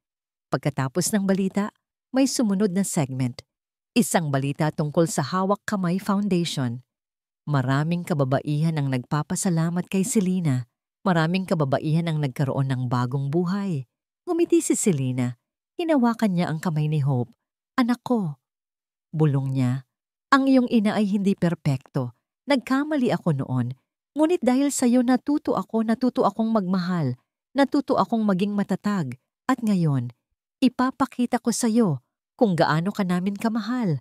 Pagkatapos ng balita, may sumunod na segment. Isang balita tungkol sa Hawak Kamay Foundation. Maraming kababaihan ang nagpapasalamat kay Selena. Maraming kababaihan ang nagkaroon ng bagong buhay. Ngumiti si Selena. Hinawakan niya ang kamay ni Hope. Anak ko. Bulong niya. Ang iyong ina ay hindi perpekto. Nagkamali ako noon. Ngunit dahil sa iyo natuto akong magmahal. Natuto akong maging matatag. At ngayon, ipapakita ko sa iyo kung gaano ka namin kamahal.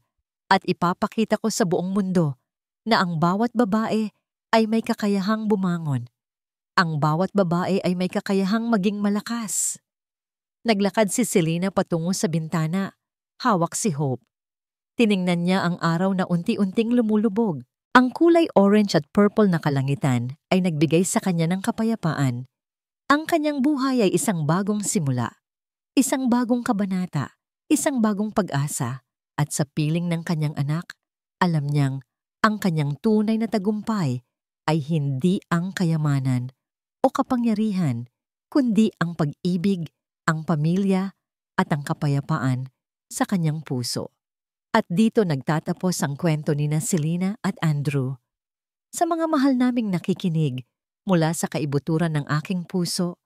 At ipapakita ko sa buong mundo na ang bawat babae ay may kakayahang bumangon. Ang bawat babae ay may kakayahang maging malakas. Naglakad si Selena patungo sa bintana. Hawak si Hope. Tiningnan niya ang araw na unti-unting lumulubog. Ang kulay orange at purple na kalangitan ay nagbigay sa kanya ng kapayapaan. Ang kanyang buhay ay isang bagong simula. Isang bagong kabanata. Isang bagong pag-asa. At sa piling ng kanyang anak, alam niyang ang kanyang tunay na tagumpay ay hindi ang kayamanan o kapangyarihan, kundi ang pag-ibig, ang pamilya, at ang kapayapaan sa kanyang puso. At dito nagtatapos ang kwento ni Selena at Andrew. Sa mga mahal naming nakikinig mula sa kaibuturan ng aking puso,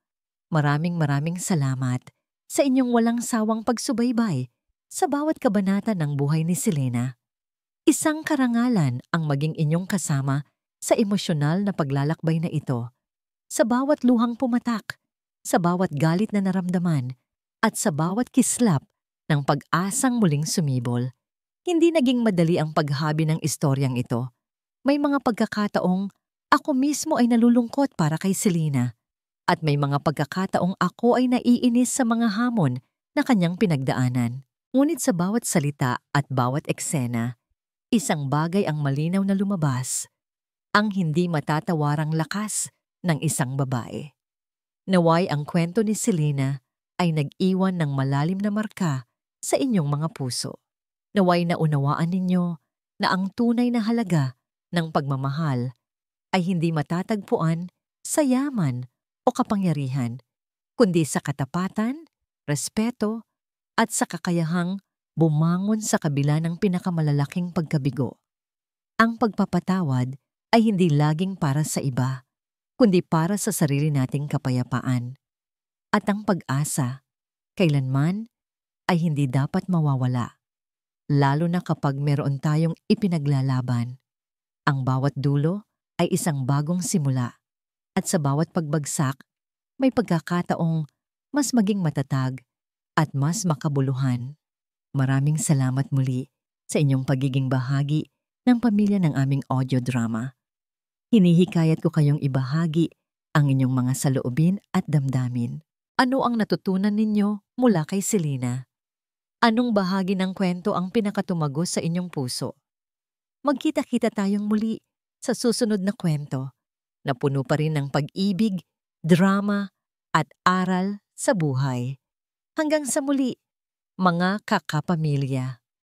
maraming salamat sa inyong walang sawang pagsubaybay sa bawat kabanata ng buhay ni Selena. Isang karangalan ang maging inyong kasama sa emosyonal na paglalakbay na ito. Sa bawat luhang pumatak, sa bawat galit na naramdaman, at sa bawat kislap ng pag-asang muling sumibol. Hindi naging madali ang paghabi ng istoryang ito. May mga pagkakataong ako mismo ay nalulungkot para kay Selena. At may mga pagkakataong ako ay naiinis sa mga hamon na kanyang pinagdaanan. Ngunit sa bawat salita at bawat eksena, isang bagay ang malinaw na lumabas. Ang hindi matatawarang lakas ng isang babae. Naway ang kwento ni Selena ay nag-iwan ng malalim na marka sa inyong mga puso. Naway naunawaan ninyo na ang tunay na halaga ng pagmamahal ay hindi matatagpuan sa yaman o kapangyarihan, kundi sa katapatan, respeto, at sa kakayahang bumangon sa kabila ng pinakamalalaking pagkabigo. Ang pagpapatawad ay hindi laging para sa iba, kundi para sa sarili nating kapayapaan. At ang pag-asa, kailanman, ay hindi dapat mawawala, lalo na kapag meron tayong ipinaglalaban. Ang bawat dulo ay isang bagong simula, at sa bawat pagbagsak, may pagkakataong mas maging matatag, at mas makabuluhan. Maraming salamat muli sa inyong pagiging bahagi ng pamilya ng aming audio drama. Hinihikayat ko kayong ibahagi ang inyong mga saloobin at damdamin. Ano ang natutunan ninyo mula kay Selena? Anong bahagi ng kwento ang pinakatumagos sa inyong puso? Magkita-kita tayong muli sa susunod na kwento na puno pa rin ng pag-ibig, drama, at aral sa buhay. Hanggang sa muli, mga kakapamilya.